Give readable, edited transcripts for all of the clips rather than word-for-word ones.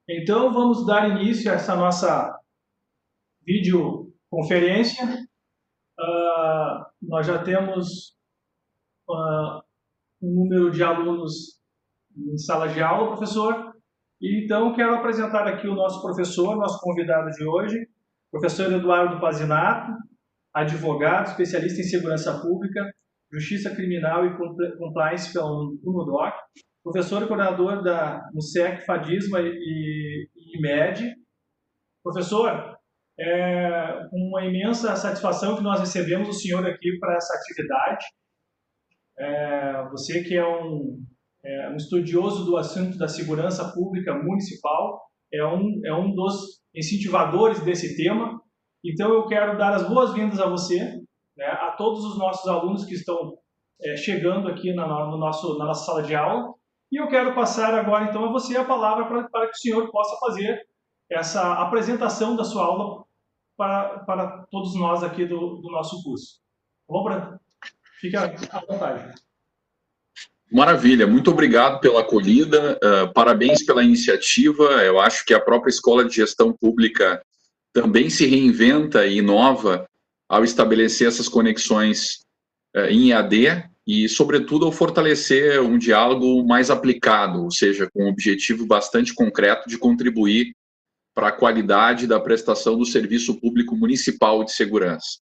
Então, vamos dar início a essa nossa videoconferência. Nós já temos um número de alunos em sala de aula, professor. E então, quero apresentar aqui o nosso professor, nosso convidado de hoje, professor Eduardo Pazinato, advogado, especialista em segurança pública, justiça criminal e compliance pela UNODOC, professor e coordenador da MUSEC, FADISMA e IMED. Professor, é uma imensa satisfação que nós recebemos o senhor aqui para essa atividade. Você que é um estudioso do assunto da segurança pública municipal, é um dos incentivadores desse tema. Então, eu quero dar as boas-vindas a você, né, a todos os nossos alunos que estão chegando aqui na nossa sala de aula. E eu quero passar agora, então, a você a palavra para que o senhor possa fazer essa apresentação da sua aula para todos nós aqui do nosso curso. Tá. Fique à vontade. Maravilha, muito obrigado pela acolhida, parabéns pela iniciativa. Eu acho que a própria Escola de Gestão Pública também se reinventa e inova ao estabelecer essas conexões em EAD e, sobretudo, ao fortalecer um diálogo mais aplicado, ou seja, com um objetivo bastante concreto de contribuir para a qualidade da prestação do serviço público municipal de segurança.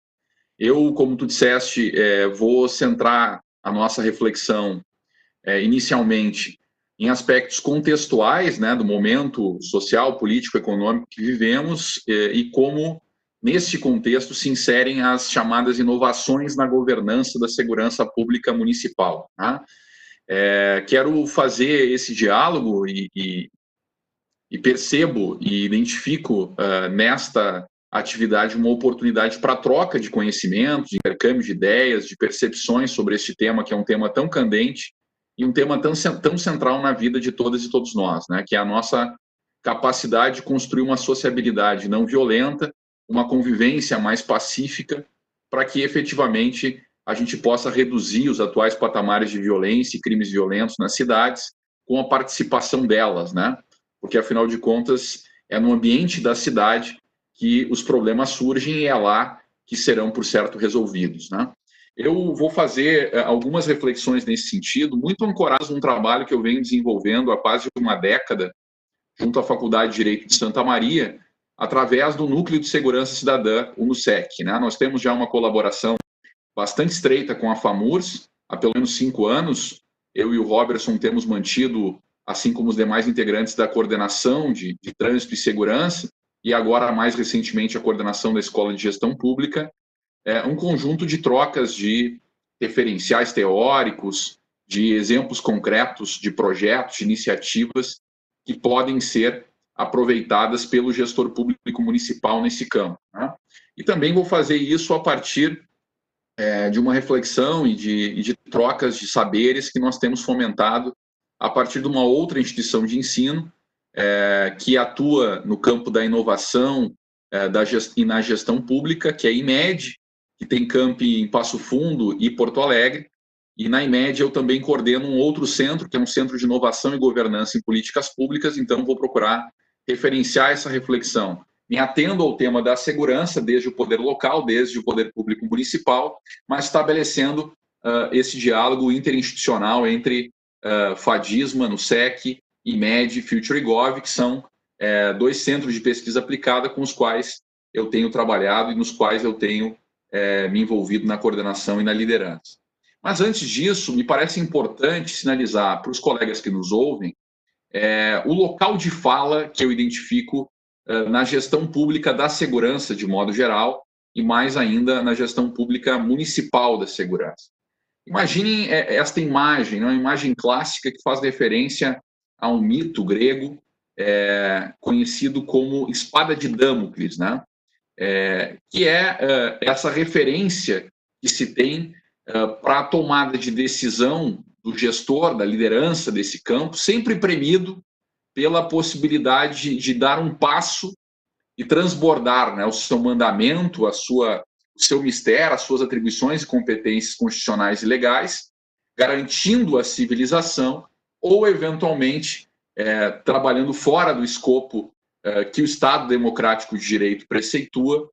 Eu, como tu disseste, vou centrar a nossa reflexão inicialmente em aspectos contextuais, né, do momento social, político, econômico que vivemos e como, nesse contexto, se inserem as chamadas inovações na governança da segurança pública municipal. Tá? Quero fazer esse diálogo e percebo e identifico nesta atividade uma oportunidade para troca de conhecimentos, de intercâmbio de ideias, de percepções sobre este tema, que é um tema tão candente e um tema tão central na vida de todas e todos nós, né? Que é a nossa capacidade de construir uma sociabilidade não violenta, uma convivência mais pacífica, para que efetivamente a gente possa reduzir os atuais patamares de violência e crimes violentos nas cidades com a participação delas, né? Porque, afinal de contas, é no ambiente da cidade que os problemas surgem e é lá que serão, por certo, resolvidos, né? Eu vou fazer algumas reflexões nesse sentido, muito ancoradas num trabalho que eu venho desenvolvendo há quase uma década, junto à Faculdade de Direito de Santa Maria, através do Núcleo de Segurança Cidadã, o NUSEC, né? Nós temos já uma colaboração bastante estreita com a FAMURS, há pelo menos 5 anos. Eu e o Robertson temos mantido, assim como os demais integrantes da coordenação de trânsito e segurança, e agora, mais recentemente, a coordenação da Escola de Gestão Pública, um conjunto de trocas de referenciais teóricos, de exemplos concretos de projetos, de iniciativas que podem ser aproveitadas pelo gestor público municipal nesse campo. Né? E também vou fazer isso a partir de uma reflexão e de trocas de saberes que nós temos fomentado a partir de uma outra instituição de ensino que atua no campo da inovação e na gestão pública, que é a IMED, que tem campi em Passo Fundo e Porto Alegre, e na IMED eu também coordeno um outro centro, que é um centro de inovação e governança em políticas públicas, então vou procurar referenciar essa reflexão, me atendo ao tema da segurança, desde o poder local, desde o poder público municipal, mas estabelecendo esse diálogo interinstitucional entre FADISMA, NUSEC, IMED, Future e Gov, que são 2 centros de pesquisa aplicada com os quais eu tenho trabalhado e nos quais eu tenho me envolvido na coordenação e na liderança. Mas antes disso, me parece importante sinalizar para os colegas que nos ouvem o local de fala que eu identifico na gestão pública da segurança de modo geral e mais ainda na gestão pública municipal da segurança. Imaginem esta imagem, uma imagem clássica que faz referência a um mito grego conhecido como espada de Damocles, né? Que é essa referência que se tem para a tomada de decisão do gestor, da liderança desse campo, sempre premido pela possibilidade de dar um passo e transbordar, né, o seu mandamento, o seu mistério, as suas atribuições e competências constitucionais e legais, garantindo a civilização ou, eventualmente, trabalhando fora do escopo que o Estado Democrático de Direito preceitua,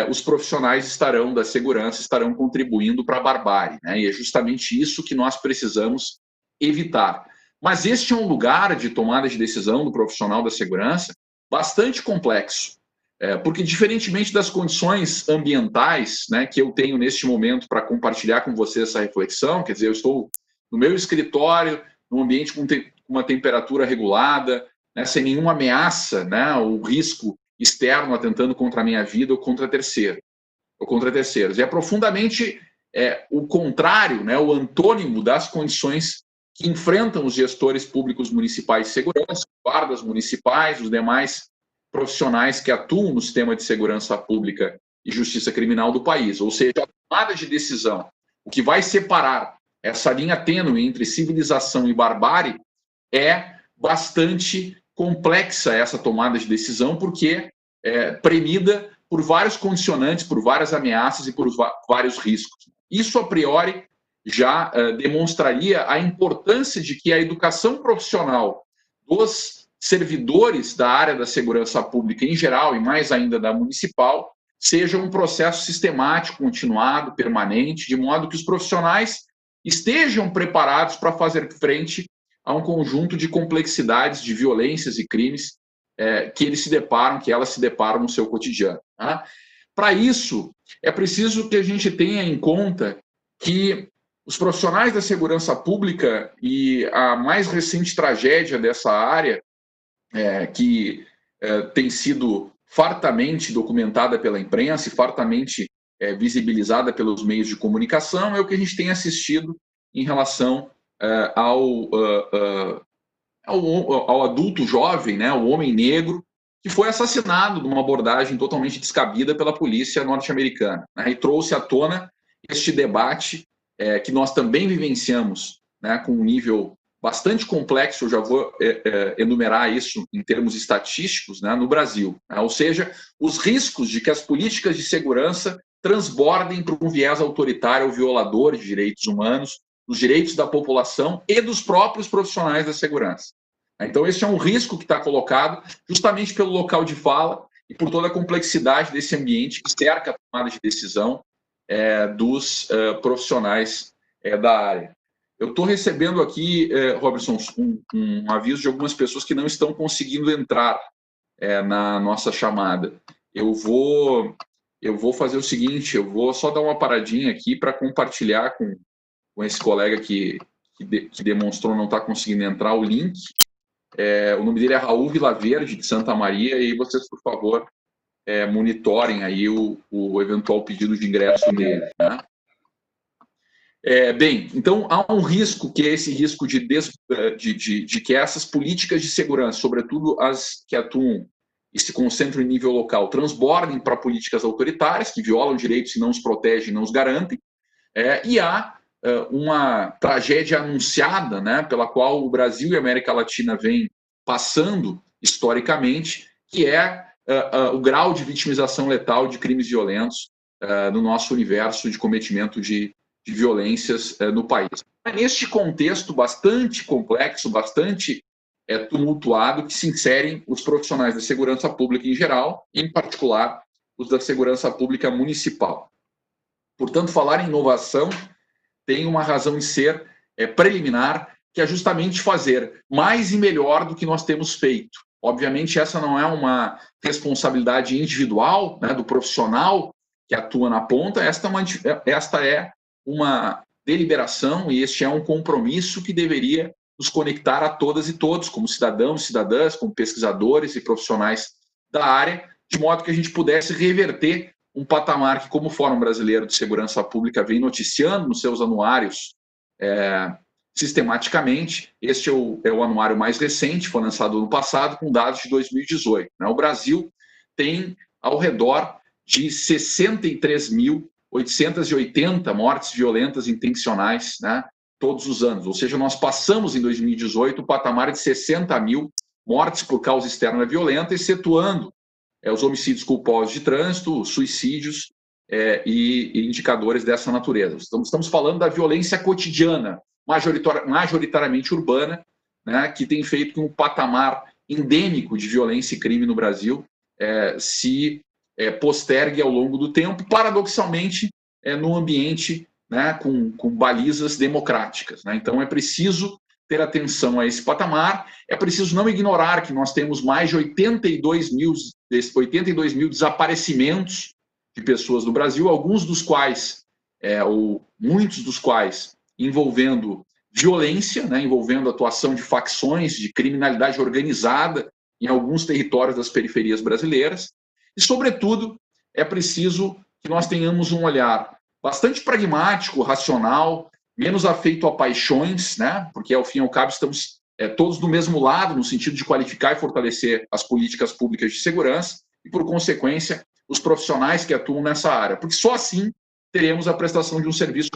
os profissionais da segurança estarão contribuindo para a barbárie, né? E é justamente isso que nós precisamos evitar. Mas este é um lugar de tomada de decisão do profissional da segurança bastante complexo, porque diferentemente das condições ambientais, né, que eu tenho neste momento para compartilhar com você essa reflexão, quer dizer, eu estou no meu escritório, num ambiente com uma temperatura regulada, né, sem nenhuma ameaça, né, ou risco externo atentando contra a minha vida ou contra terceiros. E é profundamente o contrário, né, o antônimo das condições que enfrentam os gestores públicos municipais de segurança, guardas municipais, os demais profissionais que atuam no sistema de segurança pública e justiça criminal do país. Ou seja, a tomada de decisão, o que vai separar essa linha tênue entre civilização e barbárie, é bastante complexa essa tomada de decisão, porque é premida por vários condicionantes, por várias ameaças e por vários riscos. Isso, a priori, já demonstraria a importância de que a educação profissional dos servidores da área da segurança pública em geral, e mais ainda da municipal, seja um processo sistemático, continuado, permanente, de modo que os profissionais estejam preparados para fazer frente a um conjunto de complexidades, de violências e crimes que elas se deparam no seu cotidiano. Tá? Para isso, é preciso que a gente tenha em conta que os profissionais da segurança pública e a mais recente tragédia dessa área, que tem sido fartamente documentada pela imprensa e fartamente visibilizada pelos meios de comunicação, é o que a gente tem assistido em relação ao adulto jovem, né, o homem negro, que foi assassinado numa abordagem totalmente descabida pela polícia norte-americana, né, e trouxe à tona este debate que nós também vivenciamos, né, com um nível bastante complexo. Eu já vou enumerar isso em termos estatísticos, né, no Brasil, né, ou seja, os riscos de que as políticas de segurança transbordem para um viés autoritário ou violador de direitos humanos, dos direitos da população e dos próprios profissionais da segurança. Então, esse é um risco que está colocado justamente pelo local de fala e por toda a complexidade desse ambiente que cerca a tomada de decisão dos profissionais da área. Eu estou recebendo aqui, Robertson, um aviso de algumas pessoas que não estão conseguindo entrar na nossa chamada. Eu vou fazer o seguinte, eu vou só dar uma paradinha aqui para compartilhar com esse colega que demonstrou não estar conseguindo entrar o link. O nome dele é Raul Vilaverde, de Santa Maria, e vocês, por favor, monitorem aí o eventual pedido de ingresso dele, né? Bem, então há um risco, que é esse risco de que essas políticas de segurança, sobretudo as que atuam e se concentram em nível local, transbordem para políticas autoritárias, que violam direitos e não os protegem, não os garantem, e há uma tragédia anunciada, né, pela qual o Brasil e a América Latina vêm passando historicamente, que é o grau de vitimização letal de crimes violentos no nosso universo de cometimento de violências no país. É neste contexto bastante complexo, bastante tumultuado, que se inserem os profissionais da segurança pública em geral, em particular os da segurança pública municipal. Portanto, falar em inovação tem uma razão de ser preliminar, que é justamente fazer mais e melhor do que nós temos feito. Obviamente, essa não é uma responsabilidade individual, né, do profissional que atua na ponta, esta é uma deliberação e este é um compromisso que deveria nos conectar a todas e todos, como cidadãos e cidadãs, como pesquisadores e profissionais da área, de modo que a gente pudesse reverter um patamar que, como o Fórum Brasileiro de Segurança Pública vem noticiando nos seus anuários sistematicamente. Este é o anuário mais recente, foi lançado ano passado, com dados de 2018. Né? O Brasil tem ao redor de 63.880 mortes violentas intencionais, né, todos os anos. Ou seja, nós passamos em 2018 o patamar de 60 mil mortes por causa externa violenta, excetuando os homicídios culposos de trânsito, suicídios e indicadores dessa natureza. Estamos falando da violência cotidiana, majoritariamente urbana, né, que tem feito com que um patamar endêmico de violência e crime no Brasil se postergue ao longo do tempo, paradoxalmente, no ambiente, né, com balizas democráticas, né? Então, é preciso ter atenção a esse patamar, é preciso não ignorar que nós temos mais de 82 mil desaparecimentos de pessoas no Brasil, alguns dos quais, ou muitos dos quais, envolvendo violência, né, envolvendo atuação de facções, de criminalidade organizada em alguns territórios das periferias brasileiras. E, sobretudo, é preciso que nós tenhamos um olhar bastante pragmático, racional, menos afeito a paixões, né, porque, ao fim e ao cabo, estamos todos do mesmo lado, no sentido de qualificar e fortalecer as políticas públicas de segurança e, por consequência, os profissionais que atuam nessa área, porque só assim teremos a prestação de um serviço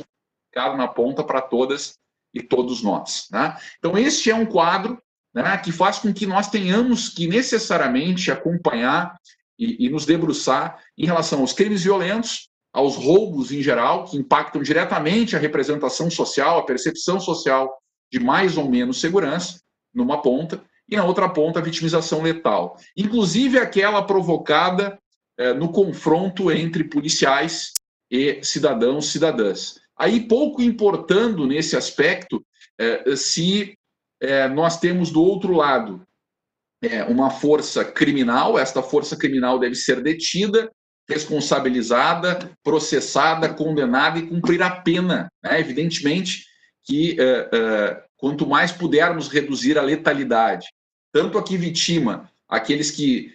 na ponta para todas e todos nós, né? Então, este é um quadro, né, que faz com que nós tenhamos que necessariamente acompanhar e nos debruçar em relação aos crimes violentos, aos roubos em geral, que impactam diretamente a representação social, a percepção social de mais ou menos segurança, numa ponta, e na outra ponta a vitimização letal, inclusive aquela provocada no confronto entre policiais e cidadãos, cidadãs. Aí, pouco importando nesse aspecto, se nós temos do outro lado uma força criminal, esta força criminal deve ser detida, responsabilizada, processada, condenada e cumprir a pena, né? Evidentemente que quanto mais pudermos reduzir a letalidade, tanto a que vitima, aqueles que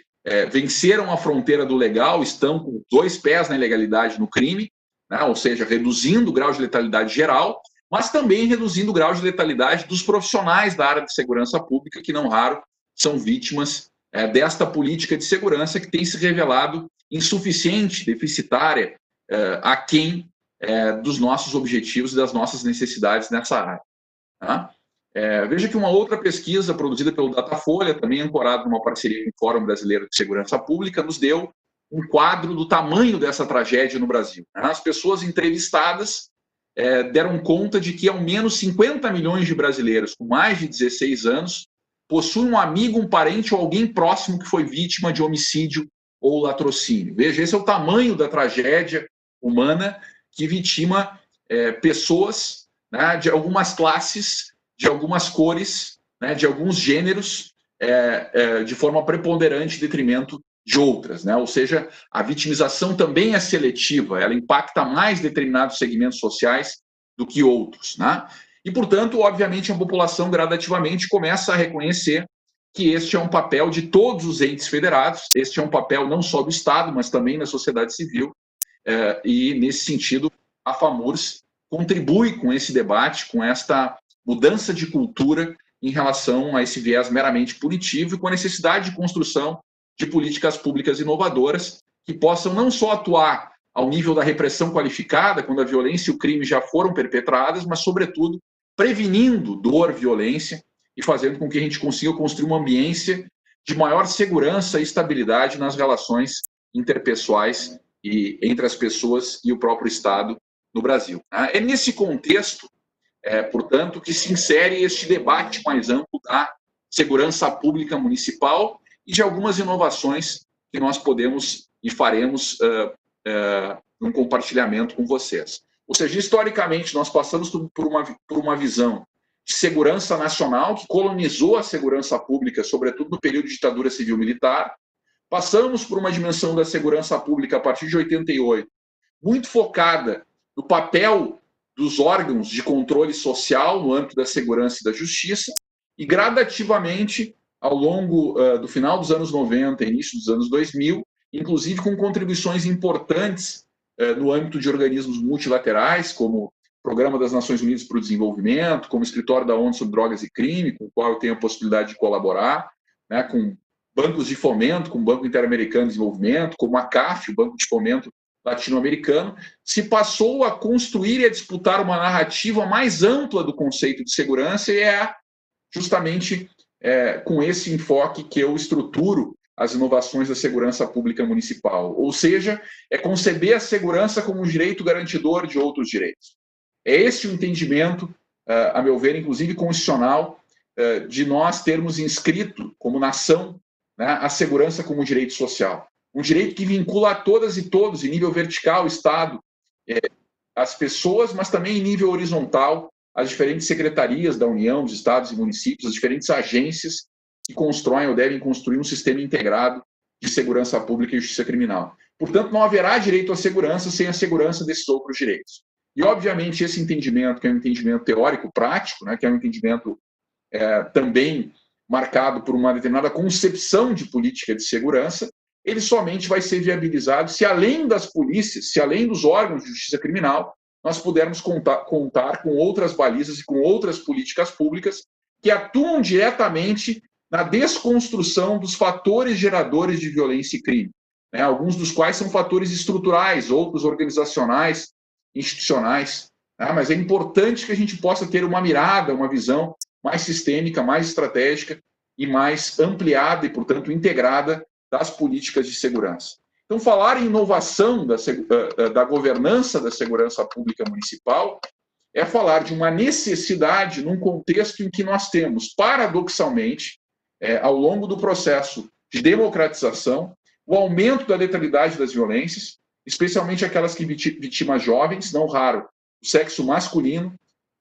venceram a fronteira do legal, estão com 2 pés na ilegalidade no crime, né? Ou seja, reduzindo o grau de letalidade geral, mas também reduzindo o grau de letalidade dos profissionais da área de segurança pública, que não raro são vítimas desta política de segurança que tem se revelado insuficiente, deficitária, aquém dos nossos objetivos e das nossas necessidades nessa área. Tá? Veja que uma outra pesquisa produzida pelo Datafolha, também ancorada numa parceria com o Fórum Brasileiro de Segurança Pública, nos deu um quadro do tamanho dessa tragédia no Brasil. As pessoas entrevistadas deram conta de que ao menos 50 milhões de brasileiros com mais de 16 anos possuem um amigo, um parente ou alguém próximo que foi vítima de homicídio ou latrocínio. Veja, esse é o tamanho da tragédia humana que vitima pessoas, né, de algumas classes, de algumas cores, né, de alguns gêneros, de forma preponderante em detrimento de outras, né? Ou seja, a vitimização também é seletiva, ela impacta mais determinados segmentos sociais do que outros, né? E, portanto, obviamente, a população gradativamente começa a reconhecer que este é um papel de todos os entes federados, este é um papel não só do Estado, mas também da sociedade civil, e, nesse sentido, a FAMURS contribui com esse debate, com esta mudança de cultura em relação a esse viés meramente punitivo e com a necessidade de construção de políticas públicas inovadoras que possam não só atuar ao nível da repressão qualificada, quando a violência e o crime já foram perpetradas, mas, sobretudo, prevenindo dor, violência e fazendo com que a gente consiga construir uma ambiência de maior segurança e estabilidade nas relações interpessoais e entre as pessoas e o próprio Estado no Brasil. É nesse contexto, portanto, que se insere este debate mais amplo da segurança pública municipal e de algumas inovações que nós podemos e faremos num compartilhamento com vocês. Ou seja, historicamente, nós passamos por uma visão de segurança nacional que colonizou a segurança pública, sobretudo no período de ditadura civil-militar. Passamos por uma dimensão da segurança pública a partir de 88, muito focada no papel dos órgãos de controle social no âmbito da segurança e da justiça, e gradativamente, ao longo do final dos anos 90, início dos anos 2000, inclusive com contribuições importantes no âmbito de organismos multilaterais, como o Programa das Nações Unidas para o Desenvolvimento, como o Escritório da ONU sobre Drogas e Crime, com o qual eu tenho a possibilidade de colaborar, né, com bancos de fomento, como o Banco Interamericano de Desenvolvimento, como a CAF, o Banco de Fomento Latino-Americano, se passou a construir e a disputar uma narrativa mais ampla do conceito de segurança, e é justamente com esse enfoque que eu estruturo as inovações da segurança pública municipal. Ou seja, é conceber a segurança como um direito garantidor de outros direitos. É esse o entendimento, a meu ver, inclusive constitucional, de nós termos inscrito, como nação, né, a segurança como direito social. Um direito que vincula a todas e todos, em nível vertical, o Estado, as pessoas, mas também em nível horizontal, as diferentes secretarias da União, dos estados e municípios, as diferentes agências que constroem ou devem construir um sistema integrado de segurança pública e justiça criminal. Portanto, não haverá direito à segurança sem a segurança desses outros direitos. E, obviamente, esse entendimento, que é um entendimento teórico-prático, né, que é um entendimento também marcado por uma determinada concepção de política de segurança, ele somente vai ser viabilizado se, além das polícias, se além dos órgãos de justiça criminal, nós pudermos contar com outras balizas e com outras políticas públicas que atuam diretamente na desconstrução dos fatores geradores de violência e crime, né? Alguns dos quais são fatores estruturais, outros organizacionais, institucionais, né? Mas é importante que a gente possa ter uma mirada, uma visão mais sistêmica, mais estratégica e mais ampliada e, portanto, integrada das políticas de segurança. Então, falar em inovação da governança da segurança pública municipal é falar de uma necessidade num contexto em que nós temos, paradoxalmente, ao longo do processo de democratização, o aumento da letalidade das violências, especialmente aquelas que vitimam jovens, não raro, o sexo masculino,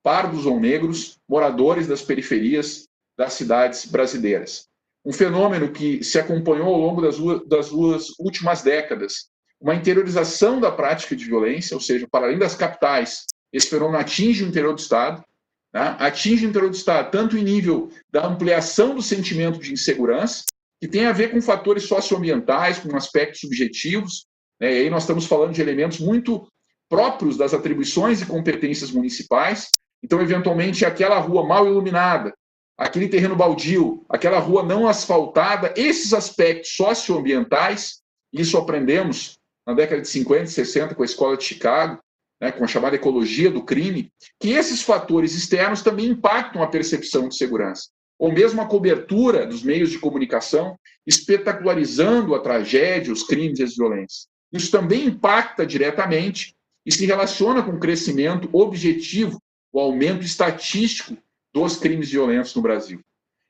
pardos ou negros, moradores das periferias das cidades brasileiras. Um fenômeno que se acompanhou ao longo das duas últimas décadas, uma interiorização da prática de violência, ou seja, para além das capitais, esse fenômeno atinge o interior do Estado, né? Atinge o interior do Estado tanto em nível da ampliação do sentimento de insegurança, que tem a ver com fatores socioambientais, com aspectos subjetivos, né? E aí nós estamos falando de elementos muito próprios das atribuições e competências municipais. Então, eventualmente, aquela rua mal iluminada, aquele terreno baldio, aquela rua não asfaltada, esses aspectos socioambientais, isso aprendemos na década de 50 e 60 com a Escola de Chicago, né, com a chamada ecologia do crime, que esses fatores externos também impactam a percepção de segurança. Ou mesmo a cobertura dos meios de comunicação, espetacularizando a tragédia, os crimes e as violências. Isso também impacta diretamente e se relaciona com o crescimento objetivo, o aumento estatístico dos crimes violentos no Brasil.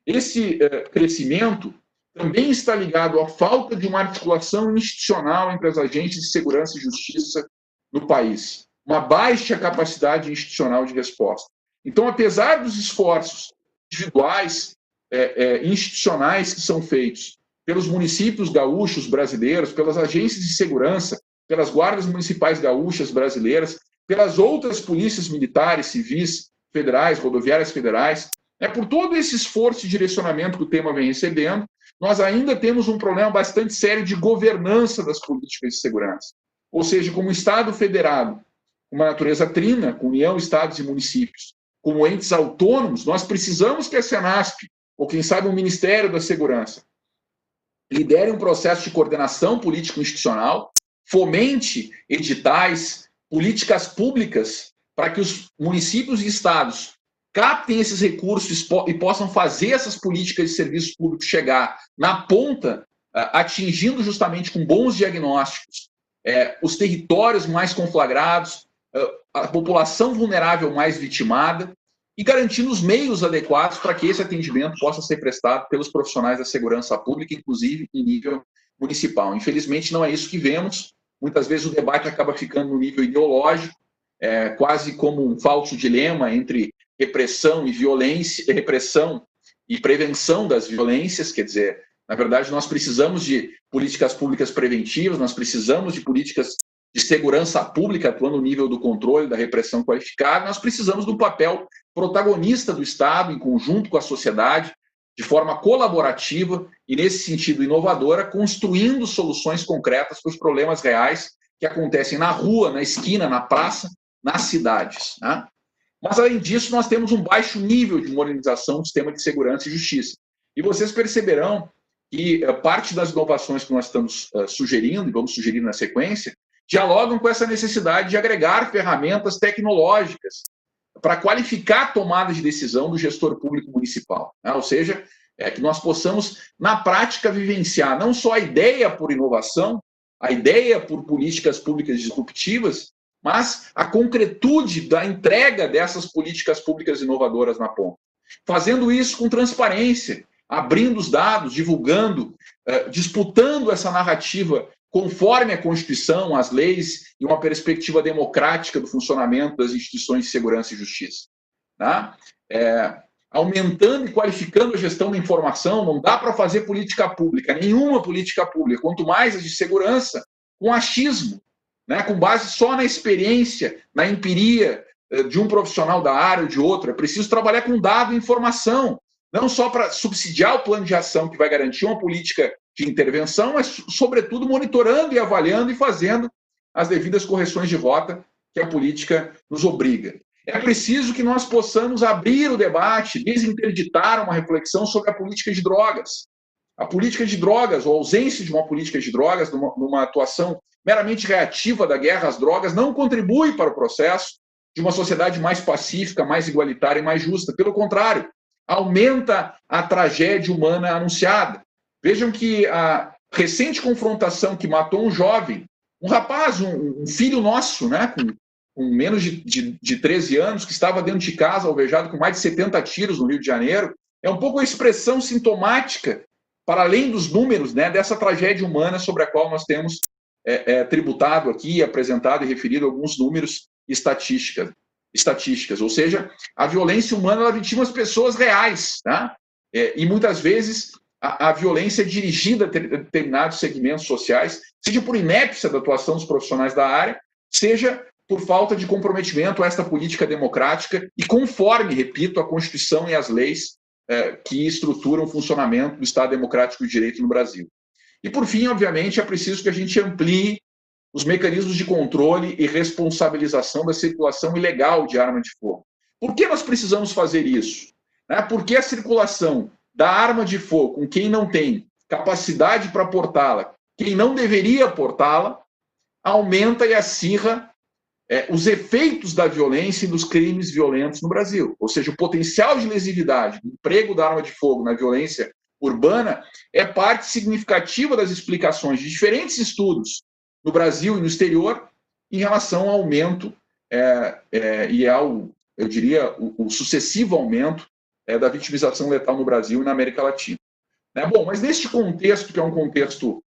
Esse crescimento também está ligado à falta de uma articulação institucional entre as agências de segurança e justiça no país, uma baixa capacidade institucional de resposta. Então, apesar dos esforços individuais, institucionais que são feitos pelos municípios gaúchos brasileiros, pelas agências de segurança, pelas guardas municipais gaúchas brasileiras, pelas outras polícias militares, civis, federais, rodoviárias federais, por todo esse esforço e direcionamento que o tema vem recebendo, nós ainda temos um problema bastante sério de governança das políticas de segurança. Ou seja, como Estado federado, uma natureza trina, com União, Estados e municípios, como entes autônomos, nós precisamos que a Senasp, ou quem sabe o Ministério da Segurança, lidere um processo de coordenação político-institucional, fomente editais, políticas públicas, para que os municípios e estados captem esses recursos e possam fazer essas políticas de serviços públicos chegar na ponta, atingindo justamente com bons diagnósticos os territórios mais conflagrados, a população vulnerável mais vitimada e garantindo os meios adequados para que esse atendimento possa ser prestado pelos profissionais da segurança pública, inclusive em nível municipal. Infelizmente, não é isso que vemos. Muitas vezes o debate acaba ficando no nível ideológico, quase como um falso dilema entre repressão e violência, repressão e prevenção das violências. Quer dizer, na verdade, nós precisamos de políticas públicas preventivas, nós precisamos de políticas de segurança pública atuando no nível do controle, da repressão qualificada, nós precisamos do papel protagonista do Estado, em conjunto com a sociedade, de forma colaborativa e, nesse sentido, inovadora, construindo soluções concretas para os problemas reais que acontecem na rua, na esquina, na praça, nas cidades, né? Mas, além disso, nós temos um baixo nível de modernização do sistema de segurança e justiça. E vocês perceberão que parte das inovações que nós estamos sugerindo, e vamos sugerir na sequência, dialogam com essa necessidade de agregar ferramentas tecnológicas para qualificar a tomada de decisão do gestor público municipal, né? Ou seja, que nós possamos, na prática, vivenciar não só a ideia por inovação, a ideia por políticas públicas disruptivas, mas a concretude da entrega dessas políticas públicas inovadoras na ponta. fazendo isso com transparência, abrindo os dados, divulgando, disputando essa narrativa conforme a Constituição, as leis e uma perspectiva democrática do funcionamento das instituições de segurança e justiça. Tá? Aumentando e qualificando a gestão da informação, não dá para fazer política pública, nenhuma política pública, quanto mais a de segurança, com achismo, né, com base só na experiência, na empiria de um profissional da área ou de outro. É preciso trabalhar com dado e informação, não só para subsidiar o plano de ação que vai garantir uma política de intervenção, mas, sobretudo, monitorando e avaliando e fazendo as devidas correções de rota que a política nos obriga. É preciso que nós possamos abrir o debate, desinterditar uma reflexão sobre a política de drogas. A política de drogas, ou a ausência de uma política de drogas, numa atuação meramente reativa da guerra às drogas, não contribui para o processo de uma sociedade mais pacífica, mais igualitária e mais justa. Pelo contrário, aumenta a tragédia humana anunciada. Vejam que a recente confrontação que matou um jovem, um rapaz, um filho nosso, né, com menos de 13 anos, que estava dentro de casa, alvejado com mais de 70 tiros no Rio de Janeiro, é um pouco a expressão sintomática, para além dos números, né, dessa tragédia humana sobre a qual nós temos tributado aqui, apresentado e referido alguns números e estatísticas. Ou seja, a violência humana ela vitima as pessoas reais, tá? E muitas vezes a violência é dirigida a determinados segmentos sociais, seja por inépcia da atuação dos profissionais da área, seja por falta de comprometimento a esta política democrática e conforme, repito, a Constituição e as leis que estruturam o funcionamento do Estado Democrático de Direito no Brasil. E, por fim, obviamente, é preciso que a gente amplie os mecanismos de controle e responsabilização da circulação ilegal de arma de fogo. Por que nós precisamos fazer isso? Porque a circulação da arma de fogo com quem não tem capacidade para portá-la, quem não deveria portá-la, aumenta e acirra os efeitos da violência e dos crimes violentos no Brasil. Ou seja, o potencial de lesividade do emprego da arma de fogo na violência urbana é parte significativa das explicações de diferentes estudos no Brasil e no exterior em relação ao aumento e ao, eu diria, o sucessivo aumento da vitimização letal no Brasil e na América Latina. Bom, mas neste contexto, que é um contexto,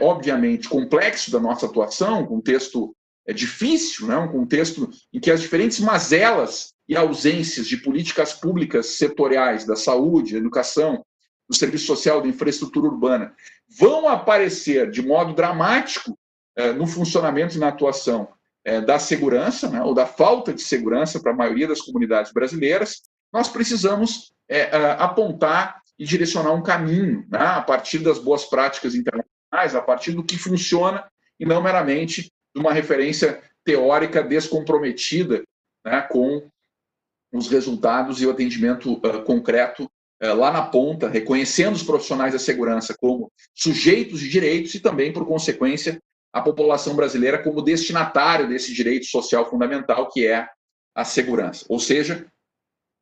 obviamente, complexo da nossa atuação, um contexto difícil, um contexto em que as diferentes mazelas e ausências de políticas públicas setoriais da saúde, da educação, do serviço social, da infraestrutura urbana, vão aparecer de modo dramático no funcionamento e na atuação da segurança, ou da falta de segurança para a maioria das comunidades brasileiras, nós precisamos apontar e direcionar um caminho, a partir das boas práticas internacionais, a partir do que funciona, e não meramente de uma referência teórica descomprometida com os resultados e o atendimento concreto lá na ponta, reconhecendo os profissionais da segurança como sujeitos de direitos e também, por consequência, a população brasileira como destinatário desse direito social fundamental que é a segurança. Ou seja,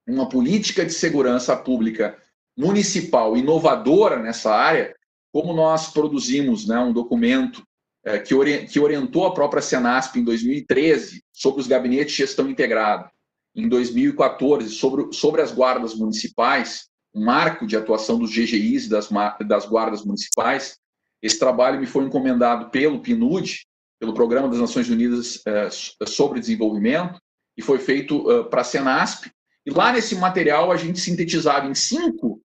uma política de segurança pública municipal inovadora nessa área, como nós produzimos um documento que orientou a própria Senasp em 2013 sobre os gabinetes de gestão integrado, em 2014 sobre as guardas municipais, um marco de atuação dos GGIs e das guardas municipais. Esse trabalho me foi encomendado pelo PNUD, pelo Programa das Nações Unidas sobre Desenvolvimento, e foi feito para a Senasp. E lá nesse material a gente sintetizava em 5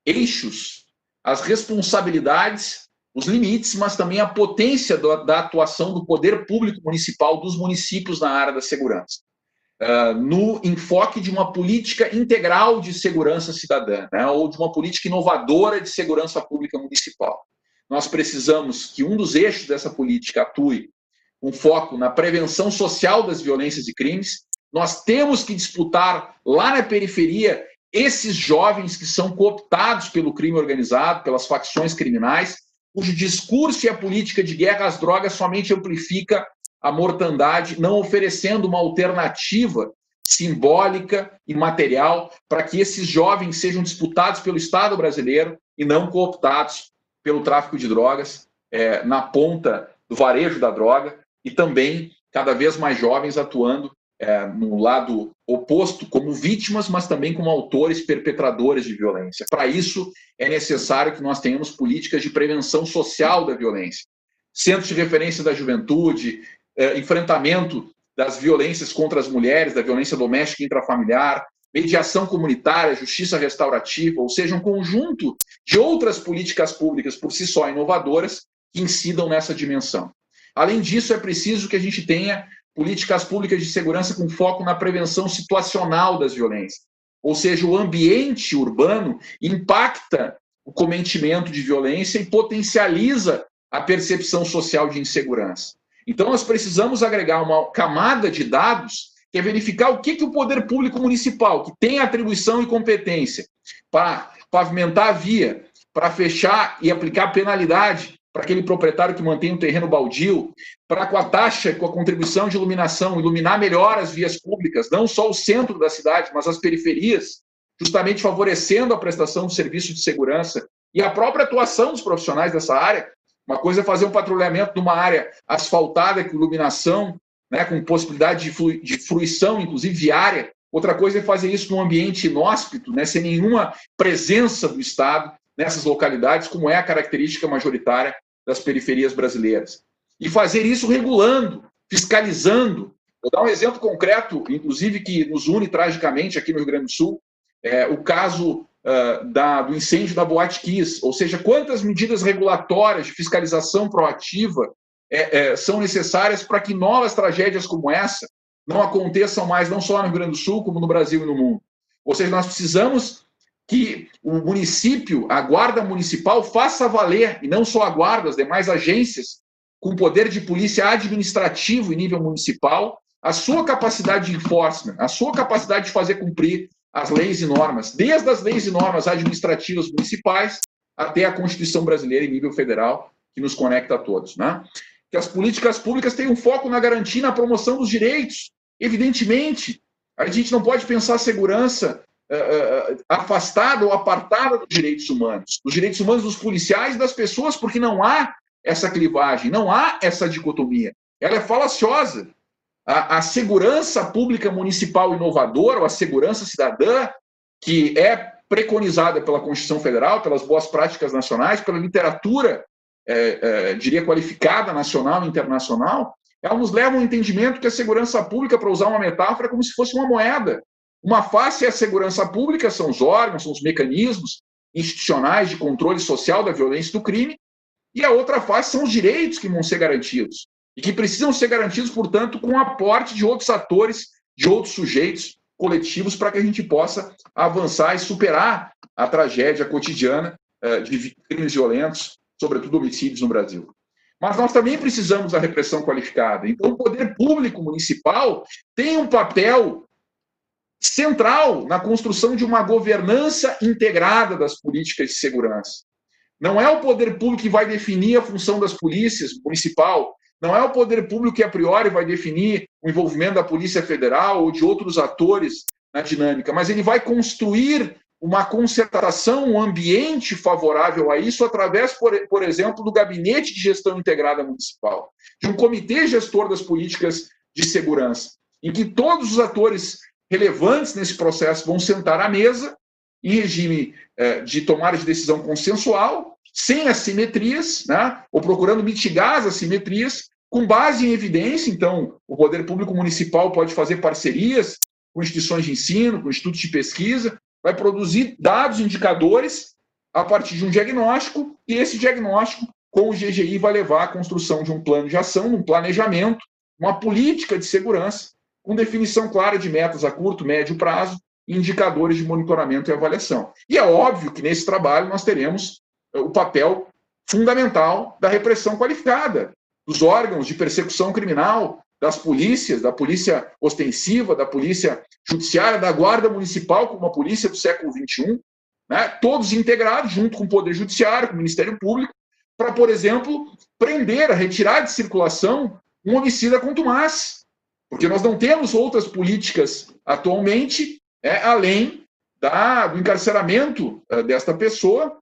eixos as responsabilidades, os limites, mas também a potência da atuação do poder público municipal dos municípios na área da segurança. No enfoque de uma política integral de segurança cidadã, ou de uma política inovadora de segurança pública municipal. Nós precisamos que um dos eixos dessa política atue com foco na prevenção social das violências e crimes. Nós temos que disputar lá na periferia esses jovens que são cooptados pelo crime organizado, pelas facções criminais, cujo discurso e a política de guerra às drogas somente amplifica a mortandade, não oferecendo uma alternativa simbólica e material para que esses jovens sejam disputados pelo Estado brasileiro e não cooptados pelo tráfico de drogas na ponta do varejo da droga, e também cada vez mais jovens atuando no lado oposto, como vítimas, mas também como autores perpetradores de violência. Para isso, é necessário que nós tenhamos políticas de prevenção social da violência, centros de referência da juventude, enfrentamento das violências contra as mulheres, da violência doméstica e intrafamiliar, mediação comunitária, justiça restaurativa, ou seja, um conjunto de outras políticas públicas por si só inovadoras que incidam nessa dimensão. Além disso, é preciso que a gente tenha políticas públicas de segurança com foco na prevenção situacional das violências. Ou seja, o ambiente urbano impacta o cometimento de violência e potencializa a percepção social de insegurança. Então, nós precisamos agregar uma camada de dados que é verificar o que o poder público municipal, que tem atribuição e competência para pavimentar a via, para fechar e aplicar penalidade para aquele proprietário que mantém um terreno baldio, para com a taxa, com a contribuição de iluminação, iluminar melhor as vias públicas, não só o centro da cidade, mas as periferias, justamente favorecendo a prestação de serviço de segurança e a própria atuação dos profissionais dessa área. Uma coisa é fazer um patrulhamento numa área asfaltada, com iluminação, né, com possibilidade de fruição, inclusive viária. Outra coisa é fazer isso num ambiente inóspito, né, sem nenhuma presença do Estado nessas localidades, como é a característica majoritária das periferias brasileiras. E fazer isso regulando, fiscalizando. Vou dar um exemplo concreto, inclusive, que nos une tragicamente aqui no Rio Grande do Sul, o caso do incêndio da Boate Kiss, ou seja, quantas medidas regulatórias de fiscalização proativa são necessárias para que novas tragédias como essa não aconteçam mais, não só no Rio Grande do Sul, como no Brasil e no mundo. Ou seja, nós precisamos que o município, a guarda municipal, faça valer, e não só a guarda, as demais agências, com poder de polícia administrativo em nível municipal, a sua capacidade de enforcement, a sua capacidade de fazer cumprir as leis e normas, desde as leis e normas administrativas municipais até a Constituição brasileira em nível federal, que nos conecta a todos, né? Que as políticas públicas tenham foco na garantia e na promoção dos direitos. Evidentemente, a gente não pode pensar a segurança afastada ou apartada dos direitos humanos dos policiais e das pessoas, porque não há essa clivagem, não há essa dicotomia. Ela é falaciosa. A segurança pública municipal inovadora, ou a segurança cidadã, que é preconizada pela Constituição Federal, pelas boas práticas nacionais, pela literatura, diria, qualificada, nacional e internacional, ela nos leva a um entendimento que a segurança pública, para usar uma metáfora, é como se fosse uma moeda. Uma face é a segurança pública, são os órgãos, são os mecanismos institucionais de controle social da violência e do crime, e a outra face são os direitos que vão ser garantidos, e que precisam ser garantidos, portanto, com o aporte de outros atores, de outros sujeitos coletivos, para que a gente possa avançar e superar a tragédia cotidiana de crimes violentos, sobretudo homicídios no Brasil. Mas nós também precisamos da repressão qualificada. Então, o poder público municipal tem um papel central na construção de uma governança integrada das políticas de segurança. Não é o poder público que vai definir a função das polícias municipal, não é o poder público que, a priori, vai definir o envolvimento da Polícia Federal ou de outros atores na dinâmica, mas ele vai construir uma concertação, um ambiente favorável a isso através, por exemplo, do Gabinete de Gestão Integrada Municipal, de um comitê gestor das políticas de segurança, em que todos os atores relevantes nesse processo vão sentar à mesa em regime de tomada de decisão consensual, sem assimetrias, né, ou procurando mitigar as assimetrias, com base em evidência. Então, o poder público municipal pode fazer parcerias com instituições de ensino, com institutos de pesquisa, vai produzir dados, indicadores, a partir de um diagnóstico, e esse diagnóstico, com o GGI, vai levar à construção de um plano de ação, de um planejamento, uma política de segurança, com definição clara de metas a curto, médio prazo, e indicadores de monitoramento e avaliação. E é óbvio que nesse trabalho nós teremos o papel fundamental da repressão qualificada, dos órgãos de persecução criminal, das polícias, da polícia ostensiva, da polícia judiciária, da guarda municipal, como a polícia do século XXI, né, todos integrados junto com o Poder Judiciário, com o Ministério Público, para, por exemplo, prender, retirar de circulação um homicida contumaz. Porque nós não temos outras políticas atualmente, além do encarceramento desta pessoa,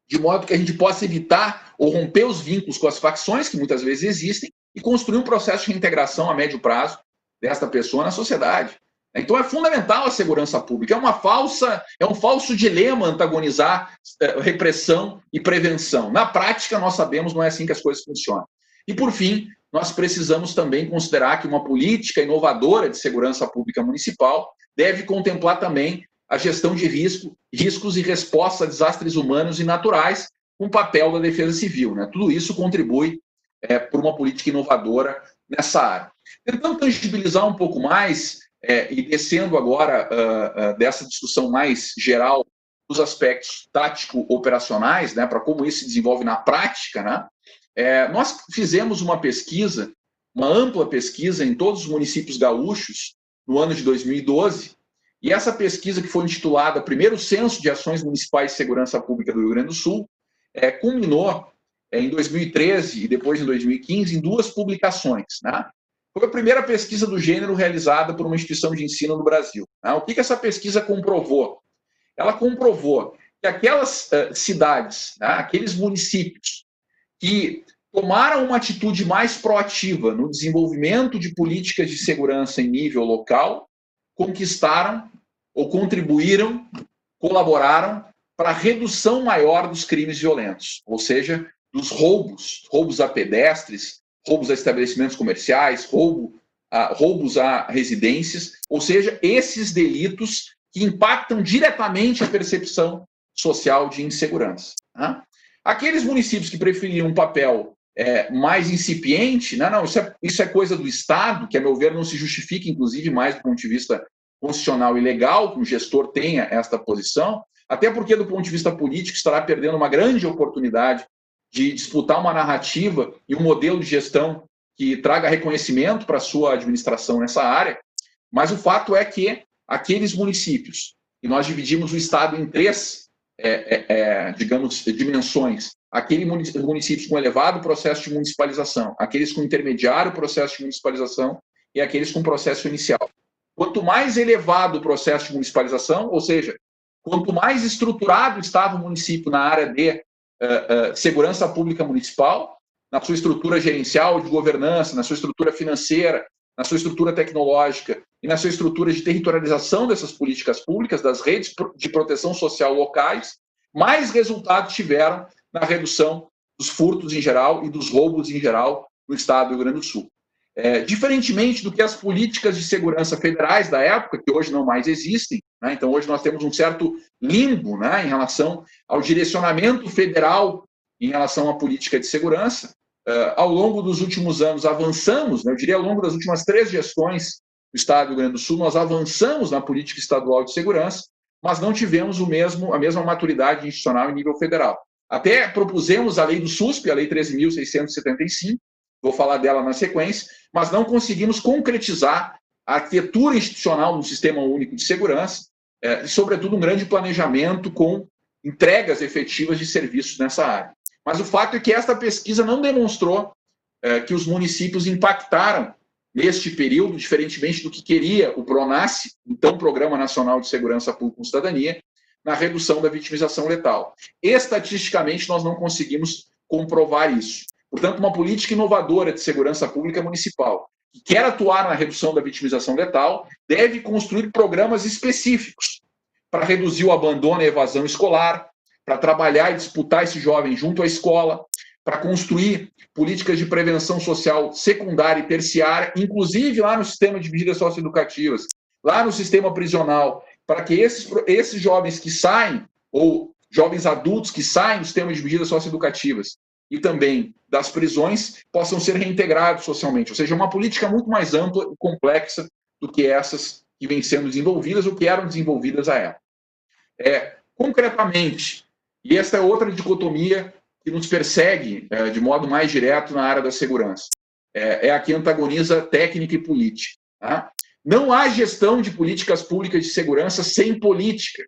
de modo que a gente possa evitar ou romper os vínculos com as facções, que muitas vezes existem, e construir um processo de reintegração a médio prazo desta pessoa na sociedade. Então é fundamental a segurança pública. É um falso dilema antagonizar repressão e prevenção. Na prática, nós sabemos, não é assim que as coisas funcionam. E, por fim, nós precisamos também considerar que uma política inovadora de segurança pública municipal deve contemplar também a gestão de riscos e resposta a desastres humanos e naturais, com o papel da defesa civil. Né? Tudo isso contribui por uma política inovadora nessa área. Tentando tangibilizar um pouco mais, e descendo agora dessa discussão mais geral dos aspectos tático-operacionais, né, para como isso se desenvolve na prática, né, nós fizemos uma pesquisa, uma ampla pesquisa em todos os municípios gaúchos no ano de 2012, e essa pesquisa, que foi intitulada Primeiro Censo de Ações Municipais de Segurança Pública do Rio Grande do Sul, culminou em 2013 e depois em 2015 em 2 publicações, né? Foi a primeira pesquisa do gênero realizada por uma instituição de ensino no Brasil. Né? O que essa pesquisa comprovou? Ela comprovou que aquelas cidades, né, aqueles municípios que tomaram uma atitude mais proativa no desenvolvimento de políticas de segurança em nível local, conquistaram ou contribuíram, colaboraram para a redução maior dos crimes violentos, ou seja, dos roubos a pedestres, roubos a estabelecimentos comerciais, roubos a residências, ou seja, esses delitos que impactam diretamente a percepção social de insegurança. Né? Aqueles municípios que preferiam um papel mais incipiente, não, isso é coisa do Estado, que, a meu ver, não se justifica, inclusive, mais do ponto de vista constitucional e legal, que o gestor tenha esta posição, até porque, do ponto de vista político, estará perdendo uma grande oportunidade de disputar uma narrativa e um modelo de gestão que traga reconhecimento para a sua administração nessa área. Mas o fato é que aqueles municípios, e nós dividimos o Estado em 3, digamos, dimensões, aqueles municípios com elevado processo de municipalização, aqueles com intermediário processo de municipalização e aqueles com processo inicial. Quanto mais elevado o processo de municipalização, ou seja, quanto mais estruturado estava o município na área de segurança pública municipal, na sua estrutura gerencial de governança, na sua estrutura financeira, na sua estrutura tecnológica e na sua estrutura de territorialização dessas políticas públicas, das redes de proteção social locais, mais resultados tiveram na redução dos furtos em geral e dos roubos em geral no estado do Rio Grande do Sul. Diferentemente do que as políticas de segurança federais da época, que hoje não mais existem, né? Então hoje nós temos um certo limbo, né, em relação ao direcionamento federal em relação à política de segurança. Ao longo dos últimos anos avançamos, né, eu diria ao longo das últimas 3 gestões do estado do Rio Grande do Sul, nós avançamos na política estadual de segurança, mas não tivemos a mesma maturidade institucional em nível federal. Até propusemos a lei do SUSP, a lei 13.675, vou falar dela na sequência, mas não conseguimos concretizar a arquitetura institucional do Sistema Único de Segurança, e, sobretudo, um grande planejamento com entregas efetivas de serviços nessa área. Mas o fato é que esta pesquisa não demonstrou que os municípios impactaram neste período, diferentemente do que queria o PRONASSE, então Programa Nacional de Segurança Pública com Cidadania, na redução da vitimização letal. Estatisticamente, nós não conseguimos comprovar isso. Portanto, uma política inovadora de segurança pública municipal, que quer atuar na redução da vitimização letal, deve construir programas específicos para reduzir o abandono e a evasão escolar, para trabalhar e disputar esse jovem junto à escola, para construir políticas de prevenção social secundária e terciária, inclusive lá no sistema de medidas socioeducativas, lá no sistema prisional, para que esses jovens que saem, ou jovens adultos que saem do sistema de medidas socioeducativas e também das prisões, possam ser reintegrados socialmente. Ou seja, uma política muito mais ampla e complexa do que essas que vêm sendo desenvolvidas ou que eram desenvolvidas à época. Concretamente, e esta é outra dicotomia que nos persegue de modo mais direto na área da segurança, é a que antagoniza técnica e política. Tá? Não há gestão de políticas públicas de segurança sem política.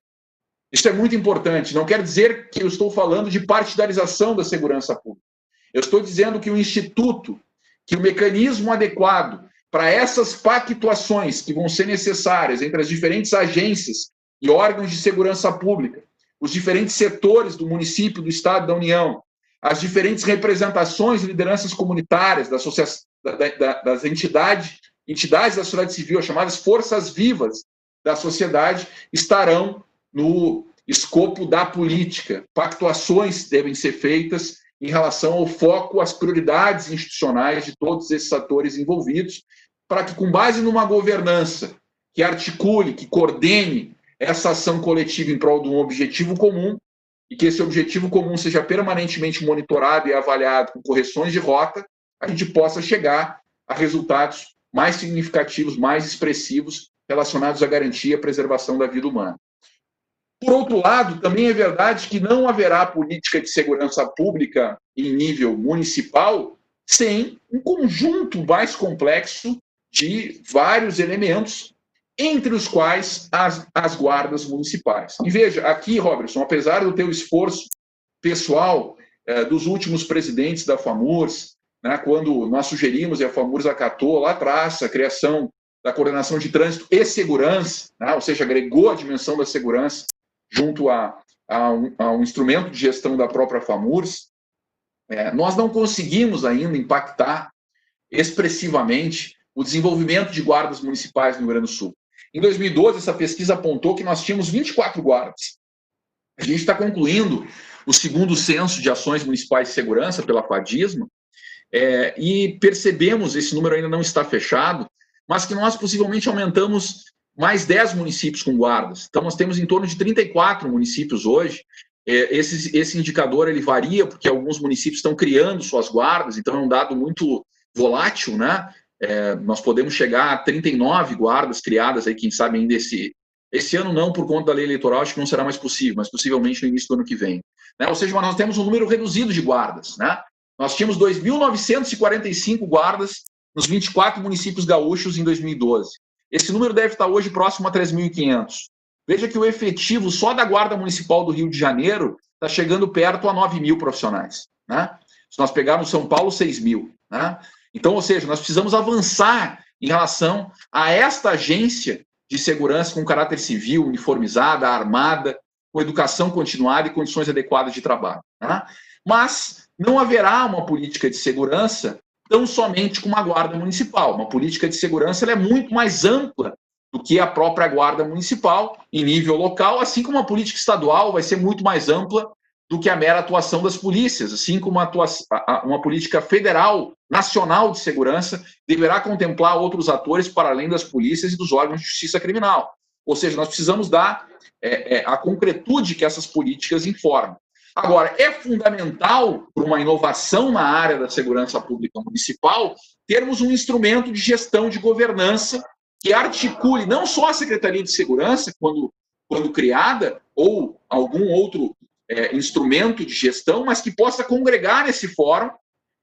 Isso é muito importante. Não quer dizer que eu estou falando de partidarização da segurança pública. Eu estou dizendo que o instituto, que o mecanismo adequado para essas pactuações que vão ser necessárias entre as diferentes agências e órgãos de segurança pública, os diferentes setores do município, do Estado, da União, as diferentes representações e lideranças comunitárias das entidades entidades da sociedade civil, as chamadas forças vivas da sociedade, estarão no escopo da política. Pactuações devem ser feitas em relação ao foco, às prioridades institucionais de todos esses atores envolvidos, para que, com base numa governança que articule, que coordene essa ação coletiva em prol de um objetivo comum, e que esse objetivo comum seja permanentemente monitorado e avaliado com correções de rota, a gente possa chegar a resultados mais significativos, mais expressivos, relacionados à garantia e à preservação da vida humana. Por outro lado, também é verdade que não haverá política de segurança pública em nível municipal sem um conjunto mais complexo de vários elementos, entre os quais as guardas municipais. E veja, aqui, Robertson, apesar do teu esforço pessoal dos últimos presidentes da FAMURS, né, quando nós sugerimos, e a FAMURS acatou lá atrás, a criação da coordenação de trânsito e segurança, né, ou seja, agregou a dimensão da segurança junto a um instrumento de gestão da própria FAMURS, nós não conseguimos ainda impactar expressivamente o desenvolvimento de guardas municipais no Rio Grande do Sul. Em 2012, essa pesquisa apontou que nós tínhamos 24 guardas. A gente está concluindo o segundo censo de ações municipais de segurança pela FADISMA, e percebemos, esse número ainda não está fechado, mas que nós possivelmente aumentamos mais 10 municípios com guardas. Então, nós temos em torno de 34 municípios hoje. Esse indicador ele varia, porque alguns municípios estão criando suas guardas, então é um dado muito volátil, né? Nós podemos chegar a 39 guardas criadas, aí, quem sabe ainda esse ano não, por conta da lei eleitoral, acho que não será mais possível, mas possivelmente no início do ano que vem. Né? Ou seja, nós temos um número reduzido de guardas. Né? Nós tínhamos 2.945 guardas nos 24 municípios gaúchos em 2012. Esse número deve estar hoje próximo a 3.500. Veja que o efetivo só da Guarda Municipal do Rio de Janeiro está chegando perto a 9.000 profissionais. Né? Se nós pegarmos São Paulo, 6.000. Né? Então, ou seja, nós precisamos avançar em relação a esta agência de segurança com caráter civil, uniformizada, armada, com educação continuada e condições adequadas de trabalho. Né? Mas não haverá uma política de segurança tão somente com uma guarda municipal. Uma política de segurança ela é muito mais ampla do que a própria guarda municipal em nível local, assim como a política estadual vai ser muito mais ampla do que a mera atuação das polícias, assim como uma política federal, nacional de segurança, deverá contemplar outros atores para além das polícias e dos órgãos de justiça criminal. Ou seja, nós precisamos dar a concretude que essas políticas informam. Agora, é fundamental para uma inovação na área da segurança pública municipal termos um instrumento de gestão de governança que articule não só a Secretaria de Segurança, quando criada, ou algum outro instrumento de gestão, mas que possa congregar nesse fórum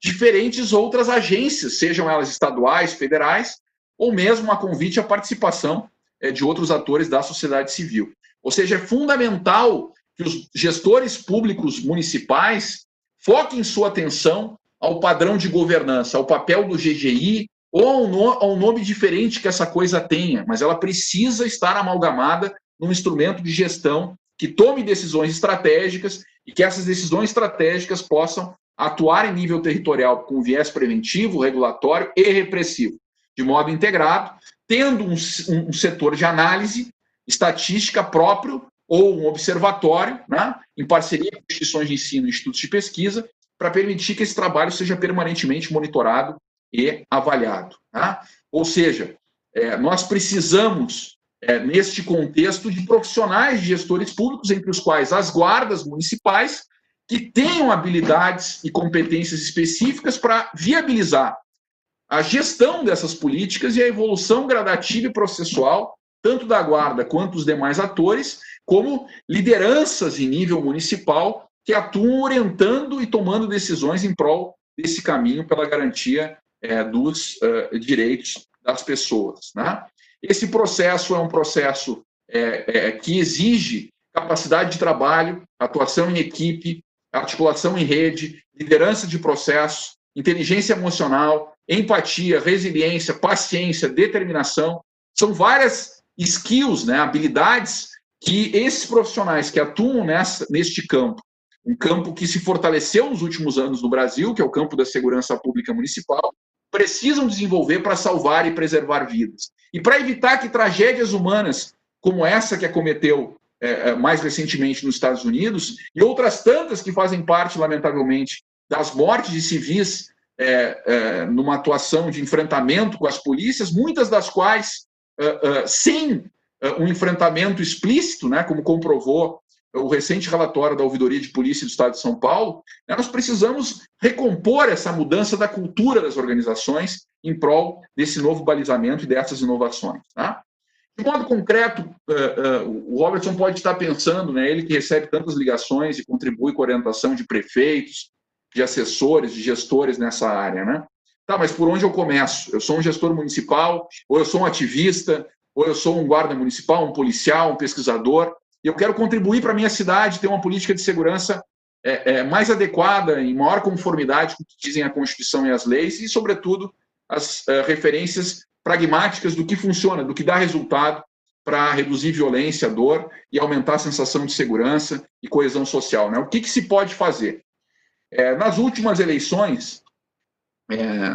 diferentes outras agências, sejam elas estaduais, federais, ou mesmo a convite à participação de outros atores da sociedade civil. Ou seja, é fundamental que os gestores públicos municipais foquem sua atenção ao padrão de governança, ao papel do GGI, ou ao nome diferente que essa coisa tenha, mas ela precisa estar amalgamada num instrumento de gestão que tome decisões estratégicas e que essas decisões estratégicas possam atuar em nível territorial com viés preventivo, regulatório e repressivo, de modo integrado, tendo um setor de análise estatística próprio ou um observatório, né, em parceria com instituições de ensino e institutos de pesquisa, para permitir que esse trabalho seja permanentemente monitorado e avaliado. Né? Ou seja, nós precisamos, neste contexto, de profissionais de gestores públicos, entre os quais as guardas municipais, que tenham habilidades e competências específicas para viabilizar a gestão dessas políticas e a evolução gradativa e processual, tanto da guarda quanto dos demais atores, como lideranças em nível municipal que atuam orientando e tomando decisões em prol desse caminho pela garantia dos direitos das pessoas. Né? Esse processo é um processo que exige capacidade de trabalho, atuação em equipe, articulação em rede, liderança de processos, inteligência emocional, empatia, resiliência, paciência, determinação. São várias skills, né, habilidades que esses profissionais que atuam neste campo, um campo que se fortaleceu nos últimos anos no Brasil, que é o campo da segurança pública municipal, precisam desenvolver para salvar e preservar vidas. E para evitar que tragédias humanas como essa que acometeu mais recentemente nos Estados Unidos, e outras tantas que fazem parte, lamentavelmente, das mortes de civis numa atuação de enfrentamento com as polícias, muitas das quais sem um enfrentamento explícito, né, como comprovou o recente relatório da Ouvidoria de Polícia do Estado de São Paulo, né, nós precisamos recompor essa mudança da cultura das organizações em prol desse novo balizamento e dessas inovações. Tá? De modo concreto, o Robertson pode estar pensando, né, ele que recebe tantas ligações e contribui com a orientação de prefeitos, de assessores, de gestores nessa área, né? Tá, mas por onde eu começo? Eu sou um gestor municipal, ou eu sou um ativista, ou eu sou um guarda municipal, um policial, um pesquisador, e eu quero contribuir para a minha cidade ter uma política de segurança mais adequada, em maior conformidade com o que dizem a Constituição e as leis, e, sobretudo, as referências pragmáticas do que funciona, do que dá resultado para reduzir violência, dor e aumentar a sensação de segurança e coesão social. Né? O que se pode fazer? Nas últimas eleições,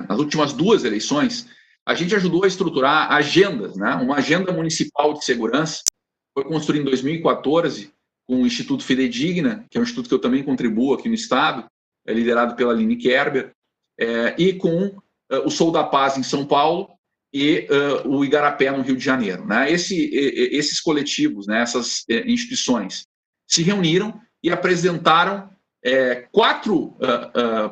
nas últimas 2 eleições, a gente ajudou a estruturar agendas, né? Uma agenda municipal de segurança, foi construída em 2014 com o Instituto Fidedigna, que é um instituto que eu também contribuo aqui no Estado, liderado pela Aline Kerber, e com o Sou da Paz em São Paulo e o Igarapé no Rio de Janeiro. Né? Esses coletivos, né, essas instituições, se reuniram e apresentaram 4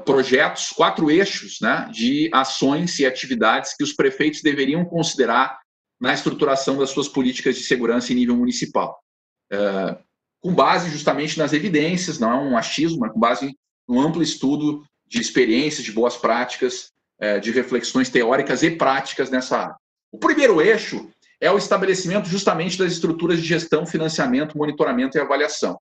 projetos, 4 eixos, né, de ações e atividades que os prefeitos deveriam considerar na estruturação das suas políticas de segurança em nível municipal. Com base justamente nas evidências, não é um achismo, mas com base num amplo estudo de experiências, de boas práticas, de reflexões teóricas e práticas nessa área. O primeiro eixo é o estabelecimento justamente das estruturas de gestão, financiamento, monitoramento e avaliação.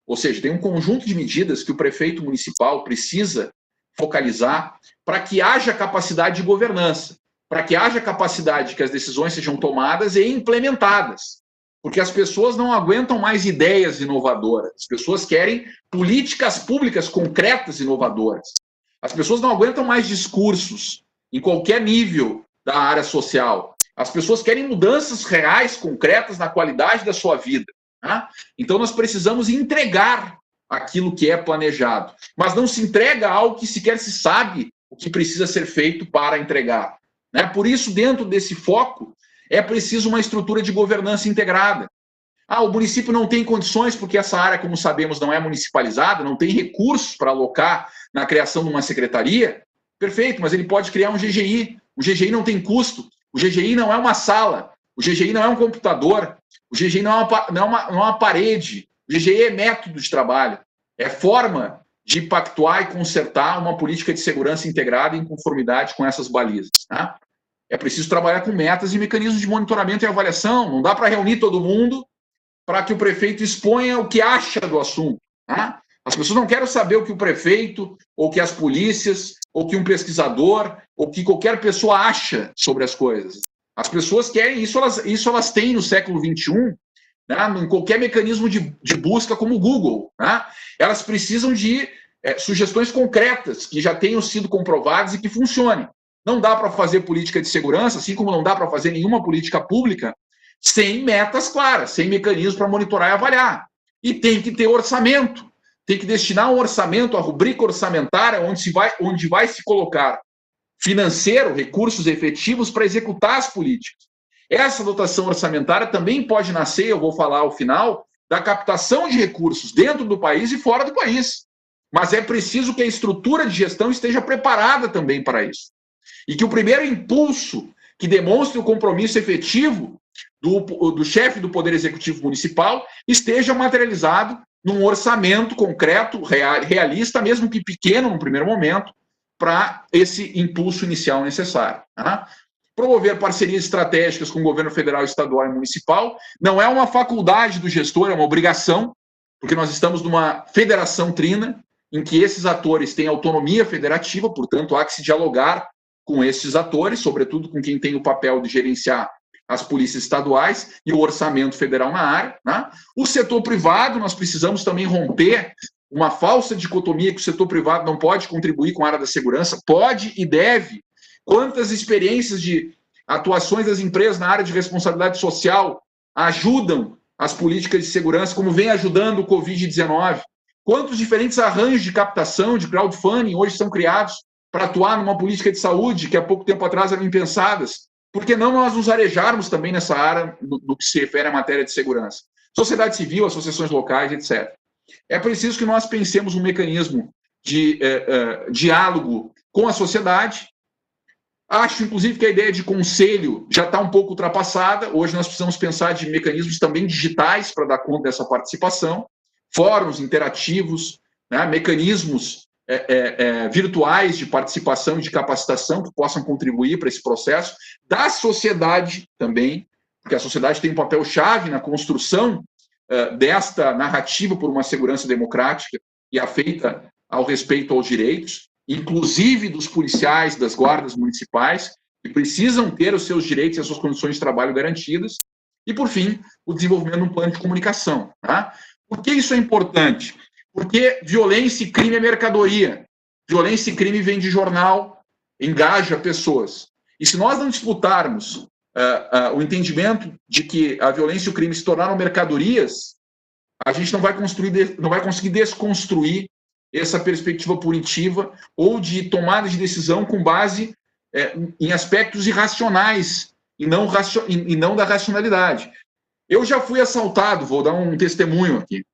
Ou seja, tem um conjunto de medidas que o prefeito municipal precisa focalizar para que haja capacidade de governança, para que haja capacidade que as decisões sejam tomadas e implementadas. Porque as pessoas não aguentam mais ideias inovadoras, as pessoas querem políticas públicas concretas e inovadoras. As pessoas não aguentam mais discursos em qualquer nível da área social. As pessoas querem mudanças reais, concretas na qualidade da sua vida. Tá? Então, nós precisamos entregar aquilo que é planejado, mas não se entrega algo que sequer se sabe o que precisa ser feito para entregar. Né? Por isso, dentro desse foco, é preciso uma estrutura de governança integrada. O município não tem condições, porque essa área, como sabemos, não é municipalizada, não tem recursos para alocar na criação de uma secretaria. Perfeito, mas ele pode criar um GGI. O GGI não tem custo, o GGI não é uma sala, o GGI não é um computador, o GGI não é uma parede, o GGI é método de trabalho, é forma de pactuar e consertar uma política de segurança integrada em conformidade com essas balizas. Tá? É preciso trabalhar com metas e mecanismos de monitoramento e avaliação, não dá para reunir todo mundo para que o prefeito exponha o que acha do assunto. Tá? As pessoas não querem saber o que o prefeito, ou que as polícias, ou que um pesquisador, ou que qualquer pessoa acha sobre as coisas. As pessoas querem isso, elas têm no século XXI, né, em qualquer mecanismo de busca como o Google. Né? Elas precisam de sugestões concretas que já tenham sido comprovadas e que funcionem. Não dá para fazer política de segurança, assim como não dá para fazer nenhuma política pública, sem metas claras, sem mecanismos para monitorar e avaliar. E tem que ter orçamento, tem que destinar um orçamento, a rubrica orçamentária, onde vai se colocar financeiro, recursos efetivos para executar as políticas. Essa dotação orçamentária também pode nascer, eu vou falar ao final, da captação de recursos dentro do país e fora do país. Mas é preciso que a estrutura de gestão esteja preparada também para isso. E que o primeiro impulso que demonstre o compromisso efetivo do chefe do Poder Executivo Municipal esteja materializado num orçamento concreto, realista, mesmo que pequeno no primeiro momento, para esse impulso inicial necessário. Tá? Promover parcerias estratégicas com o governo federal, estadual e municipal não é uma faculdade do gestor, é uma obrigação, porque nós estamos numa federação trina, em que esses atores têm autonomia federativa, portanto, há que se dialogar com esses atores, sobretudo com quem tem o papel de gerenciar as polícias estaduais e o orçamento federal na área. Né? O setor privado, nós precisamos também romper uma falsa dicotomia que o setor privado não pode contribuir com a área da segurança, pode e deve, Quantas experiências de atuações das empresas na área de responsabilidade social ajudam as políticas de segurança, como vem ajudando o Covid-19? Quantos diferentes arranjos de captação, de crowdfunding, hoje são criados para atuar numa política de saúde que há pouco tempo atrás eram impensadas? Por que não nós nos arejarmos também nessa área no que se refere à matéria de segurança? Sociedade civil, associações locais, etc. É preciso que nós pensemos um mecanismo de diálogo com a sociedade. Acho, inclusive, que a ideia de conselho já está um pouco ultrapassada. Hoje nós precisamos pensar de mecanismos também digitais para dar conta dessa participação, fóruns interativos, né, mecanismos virtuais de participação e de capacitação que possam contribuir para esse processo, da sociedade também, porque a sociedade tem um papel-chave na construção desta narrativa por uma segurança democrática e afeita ao respeito aos direitos, inclusive dos policiais, das guardas municipais, que precisam ter os seus direitos e as suas condições de trabalho garantidas. E, por fim, o desenvolvimento de um plano de comunicação. Tá? Por que isso é importante? Porque violência e crime é mercadoria. Violência e crime vem de jornal, engaja pessoas. E se nós não disputarmos o entendimento de que a violência e o crime se tornaram mercadorias, a gente não vai conseguir desconstruir essa perspectiva punitiva ou de tomada de decisão com base em aspectos irracionais e não da racionalidade. Eu já fui assaltado, vou dar um testemunho aqui.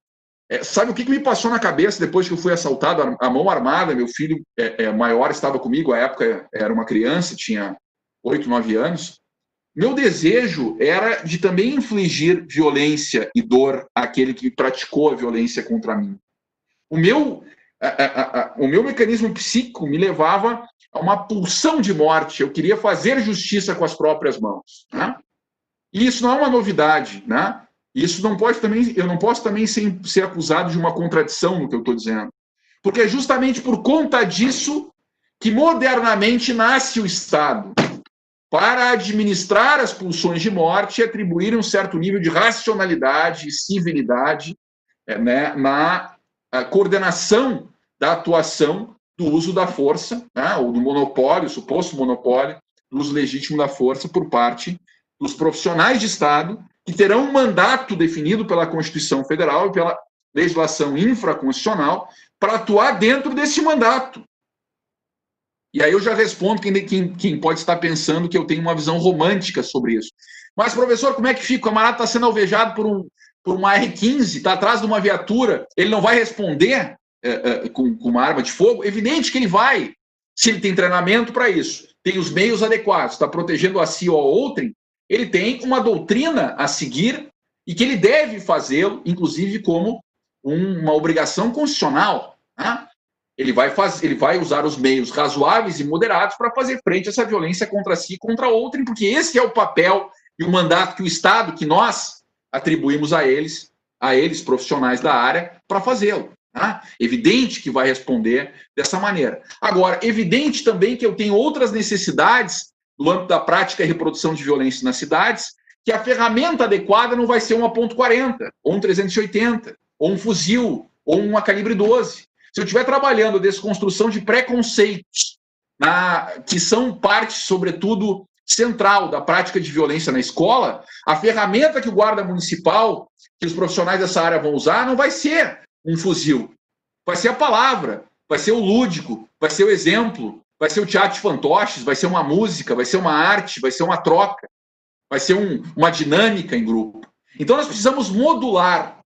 Sabe o que me passou na cabeça depois que eu fui assaltado? A mão armada, meu filho maior estava comigo, à época era uma criança, tinha 8, 9 anos. Meu desejo era de também infligir violência e dor àquele que praticou a violência contra mim. O meu mecanismo psíquico me levava a uma pulsão de morte. Eu queria fazer justiça com as próprias mãos. Né? E isso não é uma novidade. Né? Isso não pode também, eu não posso também ser acusado de uma contradição no que eu estou dizendo. Porque é justamente por conta disso que modernamente nasce o Estado, para administrar as pulsões de morte e atribuir um certo nível de racionalidade e civilidade na coordenação da atuação do uso da força, né, ou do monopólio, suposto monopólio, do uso legítimo da força por parte dos profissionais de Estado, que terão um mandato definido pela Constituição Federal e pela legislação infraconstitucional para atuar dentro desse mandato. E aí eu já respondo quem pode estar pensando que eu tenho uma visão romântica sobre isso. Mas, professor, como é que fica? O camarada está sendo alvejado por uma R-15, está atrás de uma viatura, ele não vai responder com uma arma de fogo? Evidente que ele vai, se ele tem treinamento para isso, tem os meios adequados, está protegendo a si ou a outrem, ele tem uma doutrina a seguir e que ele deve fazê-lo, inclusive como uma obrigação constitucional, né? Ele vai usar os meios razoáveis e moderados para fazer frente a essa violência contra si e contra outrem, porque esse é o papel e o mandato que o Estado, que nós atribuímos a eles profissionais da área, para fazê-lo. Tá? Evidente que vai responder dessa maneira. Agora, evidente também que eu tenho outras necessidades no âmbito da prática e reprodução de violência nas cidades, que a ferramenta adequada não vai ser uma .40, ou um 380, ou um fuzil, ou uma calibre 12. Se eu estiver trabalhando a desconstrução de preconceitos, que são parte, sobretudo, central da prática de violência na escola, a ferramenta que o guarda municipal, que os profissionais dessa área vão usar, não vai ser um fuzil. Vai ser a palavra, vai ser o lúdico, vai ser o exemplo, vai ser o teatro de fantoches, vai ser uma música, vai ser uma arte, vai ser uma troca, vai ser uma dinâmica em grupo. Então, nós precisamos modular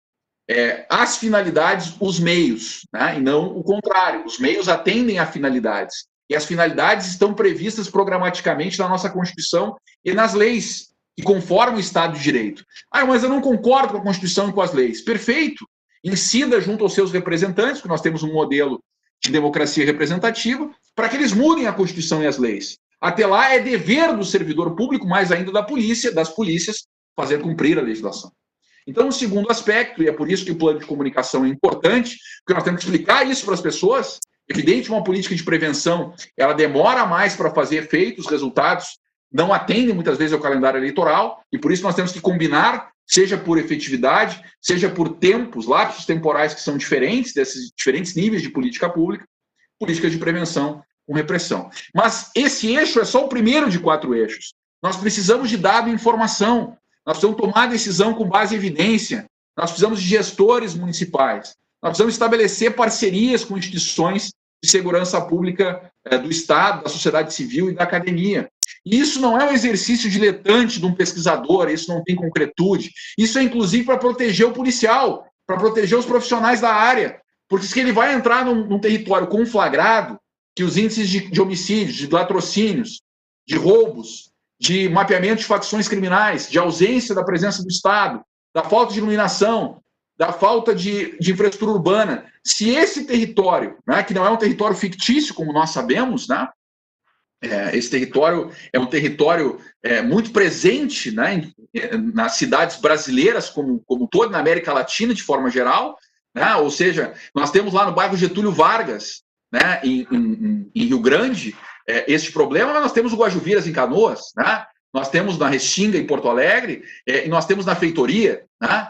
as finalidades, os meios, né? E não o contrário. Os meios atendem a finalidades. E as finalidades estão previstas programaticamente na nossa Constituição e nas leis que conformam o Estado de Direito. Mas eu não concordo com a Constituição e com as leis. Perfeito. Incida junto aos seus representantes, porque nós temos um modelo de democracia representativa, para que eles mudem a Constituição e as leis. Até lá, é dever do servidor público, mais ainda da polícia, das polícias, fazer cumprir a legislação. Então, o segundo aspecto, e é por isso que o plano de comunicação é importante, porque nós temos que explicar isso para as pessoas. Evidente, uma política de prevenção, ela demora mais para fazer efeito, os resultados não atendem muitas vezes ao calendário eleitoral, e por isso nós temos que combinar, seja por efetividade, seja por tempos, lapsos temporais que são diferentes, desses diferentes níveis de política pública, políticas de prevenção com repressão. Mas esse eixo é só o primeiro de 4 eixos. Nós precisamos de dado e informação, nós precisamos tomar decisão com base em evidência, nós precisamos de gestores municipais, nós precisamos estabelecer parcerias com instituições de segurança pública do Estado, da sociedade civil e da academia. E isso não é um exercício diletante de um pesquisador, isso não tem concretude. Isso é, inclusive, para proteger o policial, para proteger os profissionais da área. Porque se ele vai entrar num território conflagrado, que os índices de homicídios, de latrocínios, de roubos, de mapeamento de facções criminais, de ausência da presença do Estado, da falta de iluminação, da falta de infraestrutura urbana, se esse território, né, que não é um território fictício, como nós sabemos, né, esse território é um território muito presente, né, nas cidades brasileiras como todo, na América Latina de forma geral, né, ou seja, nós temos lá no bairro Getúlio Vargas, né, em Rio Grande, este problema, mas nós temos o Guajuviras em Canoas, né, nós temos na Restinga em Porto Alegre, e nós temos na Feitoria, né,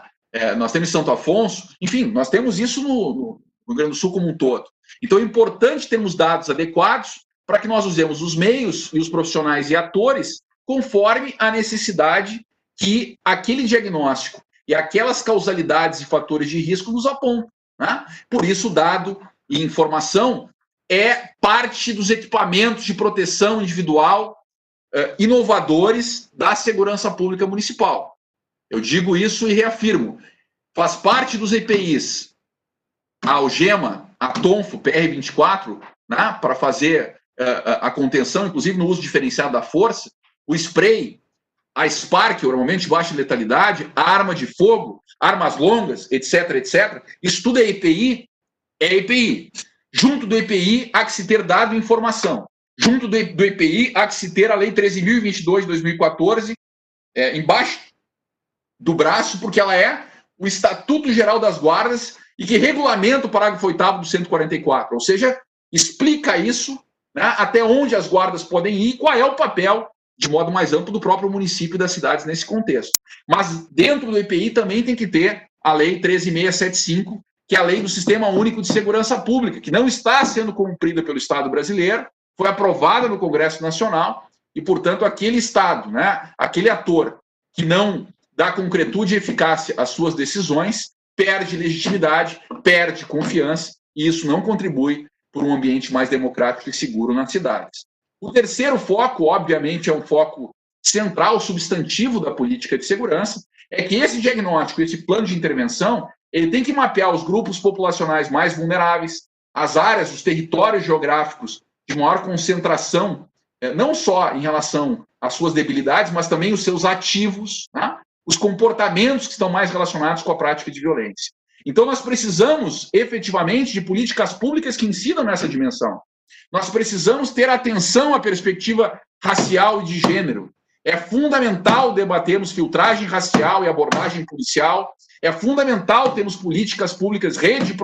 nós temos em Santo Afonso, enfim, nós temos isso no Rio Grande do Sul como um todo. Então é importante termos dados adequados para que nós usemos os meios e os profissionais e atores conforme a necessidade que aquele diagnóstico e aquelas causalidades e fatores de risco nos apontam, né? Por isso, dado e informação é parte dos equipamentos de proteção individual inovadores da segurança pública municipal. Eu digo isso e reafirmo. Faz parte dos EPIs a algema, a tonfo, PR-24, né, para fazer a contenção, inclusive no uso diferenciado da força, o spray, a Spark, normalmente de baixa letalidade, a arma de fogo, armas longas, etc, etc. Isso tudo é EPI. Junto do EPI há que se ter dado informação. Junto do EPI há que se ter a Lei 13.022 de 2014 embaixo do braço, porque ela é o Estatuto Geral das Guardas e que regulamenta o parágrafo 8º do 144, ou seja, explica isso, né, até onde as guardas podem ir e qual é o papel, de modo mais amplo, do próprio município e das cidades nesse contexto. Mas dentro do EPI também tem que ter a Lei 13.675, que é a Lei do Sistema Único de Segurança Pública, que não está sendo cumprida pelo Estado brasileiro, foi aprovada no Congresso Nacional e, portanto, aquele Estado, né, aquele ator que não dá concretude e eficácia às suas decisões, perde legitimidade, perde confiança, e isso não contribui para um ambiente mais democrático e seguro nas cidades. O terceiro foco, obviamente, é um foco central, substantivo da política de segurança, é que esse diagnóstico, esse plano de intervenção, ele tem que mapear os grupos populacionais mais vulneráveis, as áreas, os territórios geográficos de maior concentração, não só em relação às suas debilidades, mas também os seus ativos, né? Os comportamentos que estão mais relacionados com a prática de violência. Então, nós precisamos, efetivamente, de políticas públicas que incidam nessa dimensão. Nós precisamos ter atenção à perspectiva racial e de gênero. É fundamental debatermos filtragem racial e abordagem policial. É fundamental termos políticas públicas, rede de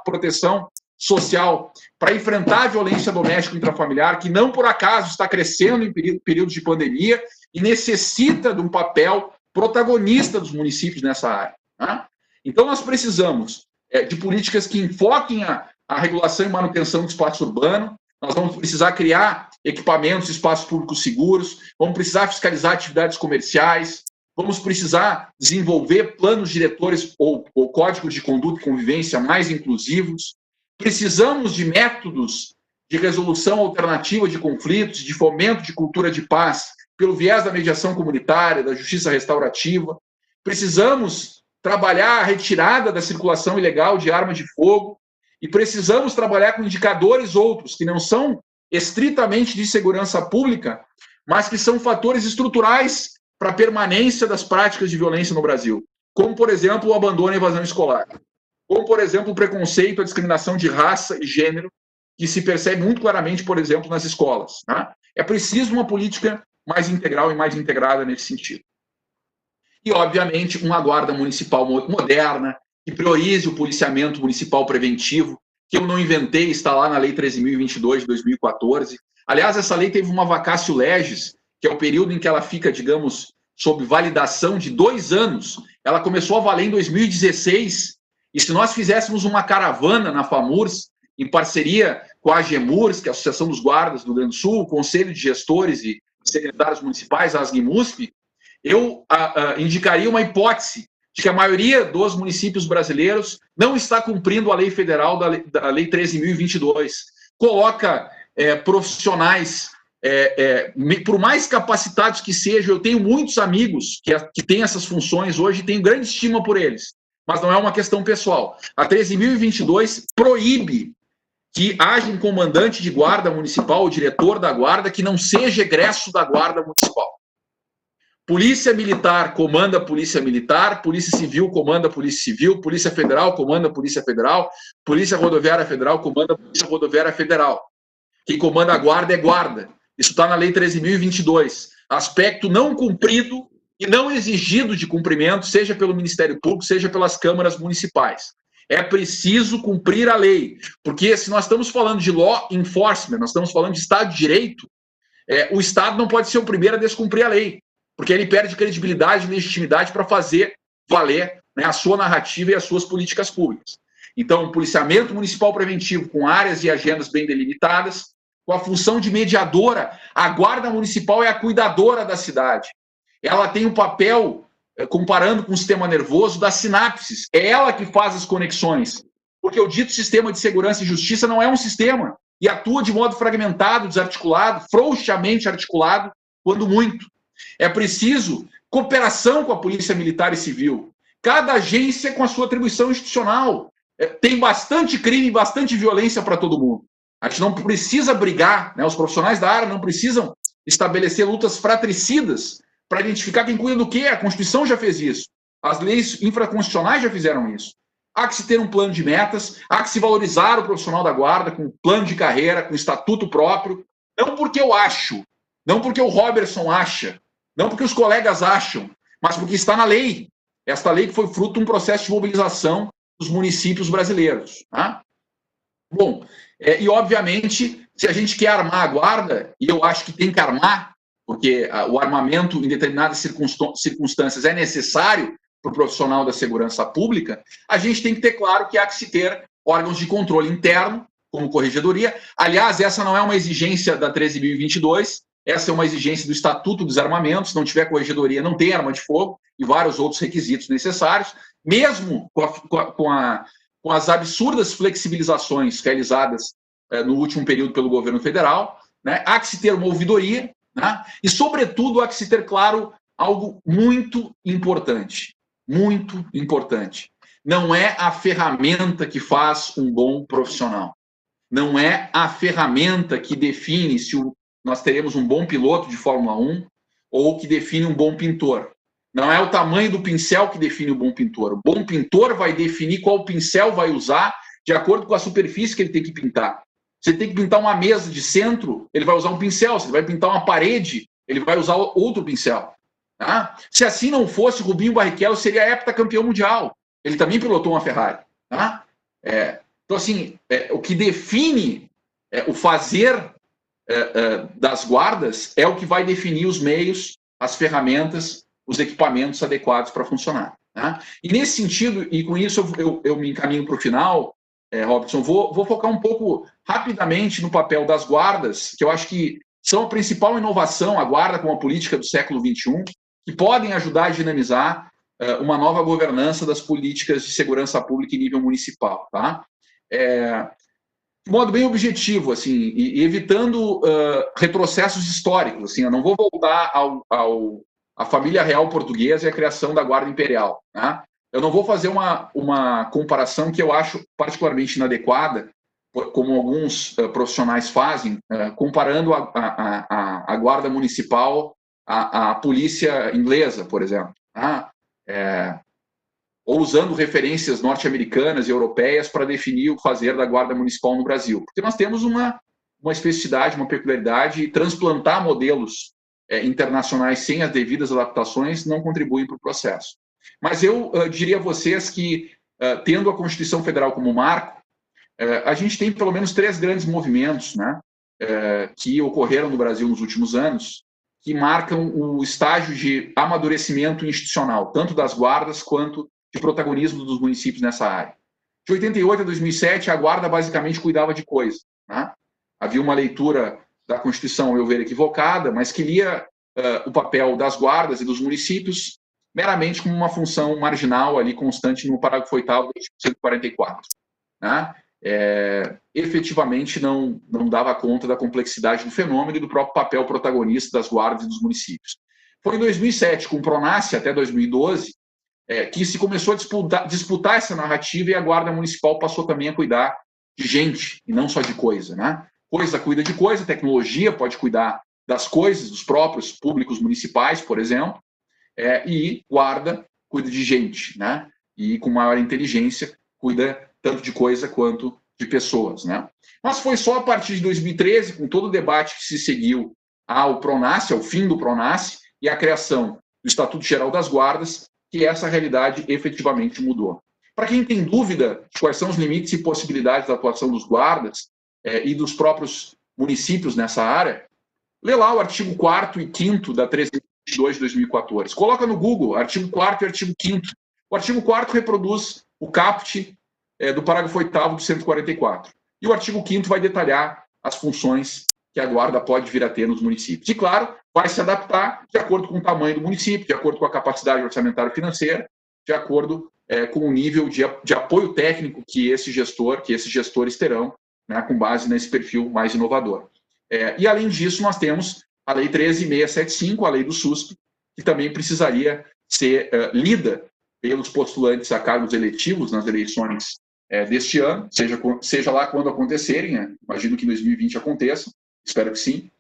proteção social para enfrentar a violência doméstica e intrafamiliar, que não por acaso está crescendo em períodos de pandemia e necessita de um papel protagonista dos municípios nessa área, né? Então, nós precisamos de políticas que enfoquem a regulação e manutenção do espaço urbano, nós vamos precisar criar equipamentos, espaços públicos seguros, vamos precisar fiscalizar atividades comerciais, vamos precisar desenvolver planos diretores ou códigos de conduta e convivência mais inclusivos, precisamos de métodos de resolução alternativa de conflitos, de fomento de cultura de paz, pelo viés da mediação comunitária, da justiça restaurativa. Precisamos trabalhar a retirada da circulação ilegal de armas de fogo e precisamos trabalhar com indicadores outros, que não são estritamente de segurança pública, mas que são fatores estruturais para a permanência das práticas de violência no Brasil, como, por exemplo, o abandono e evasão escolar, como, por exemplo, o preconceito, a discriminação de raça e gênero, que se percebe muito claramente, por exemplo, nas escolas, né? É preciso uma política mais integral e mais integrada nesse sentido. E, obviamente, uma guarda municipal moderna, que priorize o policiamento municipal preventivo, que eu não inventei, está lá na Lei 13.022 de 2014. Aliás, essa lei teve uma vacatio legis, que é o período em que ela fica, digamos, sob validação de 2 anos. Ela começou a valer em 2016, e se nós fizéssemos uma caravana na FAMURS, em parceria com a AGEMURS, que é a Associação dos Guardas do Rio Grande do Sul, o Conselho de Gestores e Secretários Municipais, a ASGMUSP, eu indicaria uma hipótese de que a maioria dos municípios brasileiros não está cumprindo a lei federal da Lei 13.022. Coloca profissionais, por mais capacitados que sejam, eu tenho muitos amigos que têm essas funções hoje, tenho grande estima por eles, mas não é uma questão pessoal. A 13.022 proíbe que haja um comandante de guarda municipal, o diretor da guarda, que não seja egresso da guarda municipal. Polícia Militar comanda a Polícia Militar, Polícia Civil comanda a Polícia Civil, Polícia Federal comanda a Polícia Federal, Polícia Rodoviária Federal comanda a Polícia Rodoviária Federal. Quem comanda a guarda é guarda. Isso está na Lei 13.022. Aspecto não cumprido e não exigido de cumprimento, seja pelo Ministério Público, seja pelas câmaras municipais. É preciso cumprir a lei, porque se nós estamos falando de law enforcement, nós estamos falando de Estado de Direito, o Estado não pode ser o primeiro a descumprir a lei, porque ele perde credibilidade e legitimidade para fazer valer, né, a sua narrativa e as suas políticas públicas. Então, um policiamento municipal preventivo com áreas e agendas bem delimitadas, com a função de mediadora. A guarda municipal é a cuidadora da cidade. Ela tem um papel, comparando com o sistema nervoso, das sinapses. É ela que faz as conexões, porque o dito sistema de segurança e justiça não é um sistema e atua de modo fragmentado, desarticulado, frouxamente articulado, quando muito. É preciso cooperação com a Polícia Militar e Civil. Cada agência com a sua atribuição institucional. Tem bastante crime, bastante violência para todo mundo. A gente não precisa brigar, né? Os profissionais da área não precisam estabelecer lutas fratricidas para identificar quem cuida do quê. A Constituição já fez isso. As leis infraconstitucionais já fizeram isso. Há que se ter um plano de metas, há que se valorizar o profissional da guarda com plano de carreira, com estatuto próprio. Não porque eu acho, não porque o Robertson acha, não porque os colegas acham, mas porque está na lei. Esta lei que foi fruto de um processo de mobilização dos municípios brasileiros. Tá? Bom, e obviamente, se a gente quer armar a guarda, e eu acho que tem que armar, porque o armamento em determinadas circunstâncias é necessário para o profissional da segurança pública, a gente tem que ter claro que há que se ter órgãos de controle interno, como corregedoria. Aliás, essa não é uma exigência da 13.022, essa é uma exigência do Estatuto dos Armamentos. Se não tiver corregedoria, não tem arma de fogo, e vários outros requisitos necessários, mesmo com as absurdas flexibilizações realizadas no último período pelo governo federal, né? Há que se ter uma ouvidoria, né? E, sobretudo, há que se ter claro algo muito importante. Muito importante. Não é a ferramenta que faz um bom profissional. Não é a ferramenta que define se nós teremos um bom piloto de Fórmula 1 ou que define um bom pintor. Não é o tamanho do pincel que define o bom pintor. O bom pintor vai definir qual pincel vai usar de acordo com a superfície que ele tem que pintar. Se ele tem que pintar uma mesa de centro, ele vai usar um pincel. Se ele vai pintar uma parede, ele vai usar outro pincel. Tá? Se assim não fosse, Rubinho Barrichello seria heptacampeão mundial. Ele também pilotou uma Ferrari. Tá? Então, assim, o que define o fazer das guardas é o que vai definir os meios, as ferramentas, os equipamentos adequados para funcionar. Tá? E nesse sentido, e com isso eu me encaminho para o final, Robertson, vou focar um pouco rapidamente no papel das guardas, que eu acho que são a principal inovação, a guarda como a política do século XXI, que podem ajudar a dinamizar uma nova governança das políticas de segurança pública em nível municipal. Tá? De modo bem objetivo, assim, e evitando retrocessos históricos. Assim, eu não vou voltar à família real portuguesa e à criação da Guarda Imperial. Tá? Eu não vou fazer uma comparação que eu acho particularmente inadequada, como alguns profissionais fazem, comparando a Guarda Municipal à polícia inglesa, por exemplo. Tá? Ou usando referências norte-americanas e europeias para definir o fazer da Guarda Municipal no Brasil. Porque nós temos uma especificidade, uma peculiaridade, e transplantar modelos internacionais sem as devidas adaptações não contribuem para o processo. Mas eu diria a vocês que, tendo a Constituição Federal como marco, a gente tem pelo menos 3 grandes movimentos, né, que ocorreram no Brasil nos últimos anos, que marcam o estágio de amadurecimento institucional, tanto das guardas quanto de protagonismo dos municípios nessa área. De 88 a 2007, a Guarda basicamente cuidava de coisa, né? Havia uma leitura da Constituição, ao meu ver, equivocada, mas que lia o papel das guardas e dos municípios meramente como uma função marginal ali constante no parágrafo 8º do artigo 144, né? Efetivamente não dava conta da complexidade do fenômeno e do próprio papel protagonista das guardas e dos municípios. Foi em 2007, com o Pronace até 2012, que se começou a disputar essa narrativa e a Guarda Municipal passou também a cuidar de gente e não só de coisa, né? Coisa cuida de coisa, tecnologia pode cuidar das coisas, dos próprios públicos municipais, por exemplo, e Guarda cuida de gente, né? E com maior inteligência cuida tanto de coisa quanto de pessoas, né? Mas foi só a partir de 2013, com todo o debate que se seguiu ao Pronace, ao fim do Pronace e a criação do Estatuto Geral das Guardas, que essa realidade efetivamente mudou. Para quem tem dúvida de quais são os limites e possibilidades da atuação dos guardas e dos próprios municípios nessa área, lê lá o artigo 4º e 5º da 1322 de 2014. Coloca no Google, artigo 4º e artigo 5º. O artigo 4º reproduz o caput do parágrafo 8º do 144. E o artigo 5º vai detalhar as funções que a Guarda pode vir a ter nos municípios. E, claro, vai se adaptar de acordo com o tamanho do município, de acordo com a capacidade orçamentária financeira, de acordo com o nível de apoio técnico que esses gestores terão, né, com base nesse perfil mais inovador. E, além disso, nós temos a Lei 13.675, a Lei do SUSP, que também precisaria ser lida pelos postulantes a cargos eletivos nas eleições deste ano, seja lá quando acontecerem, né? Imagino que em 2020 aconteça, espero que sim.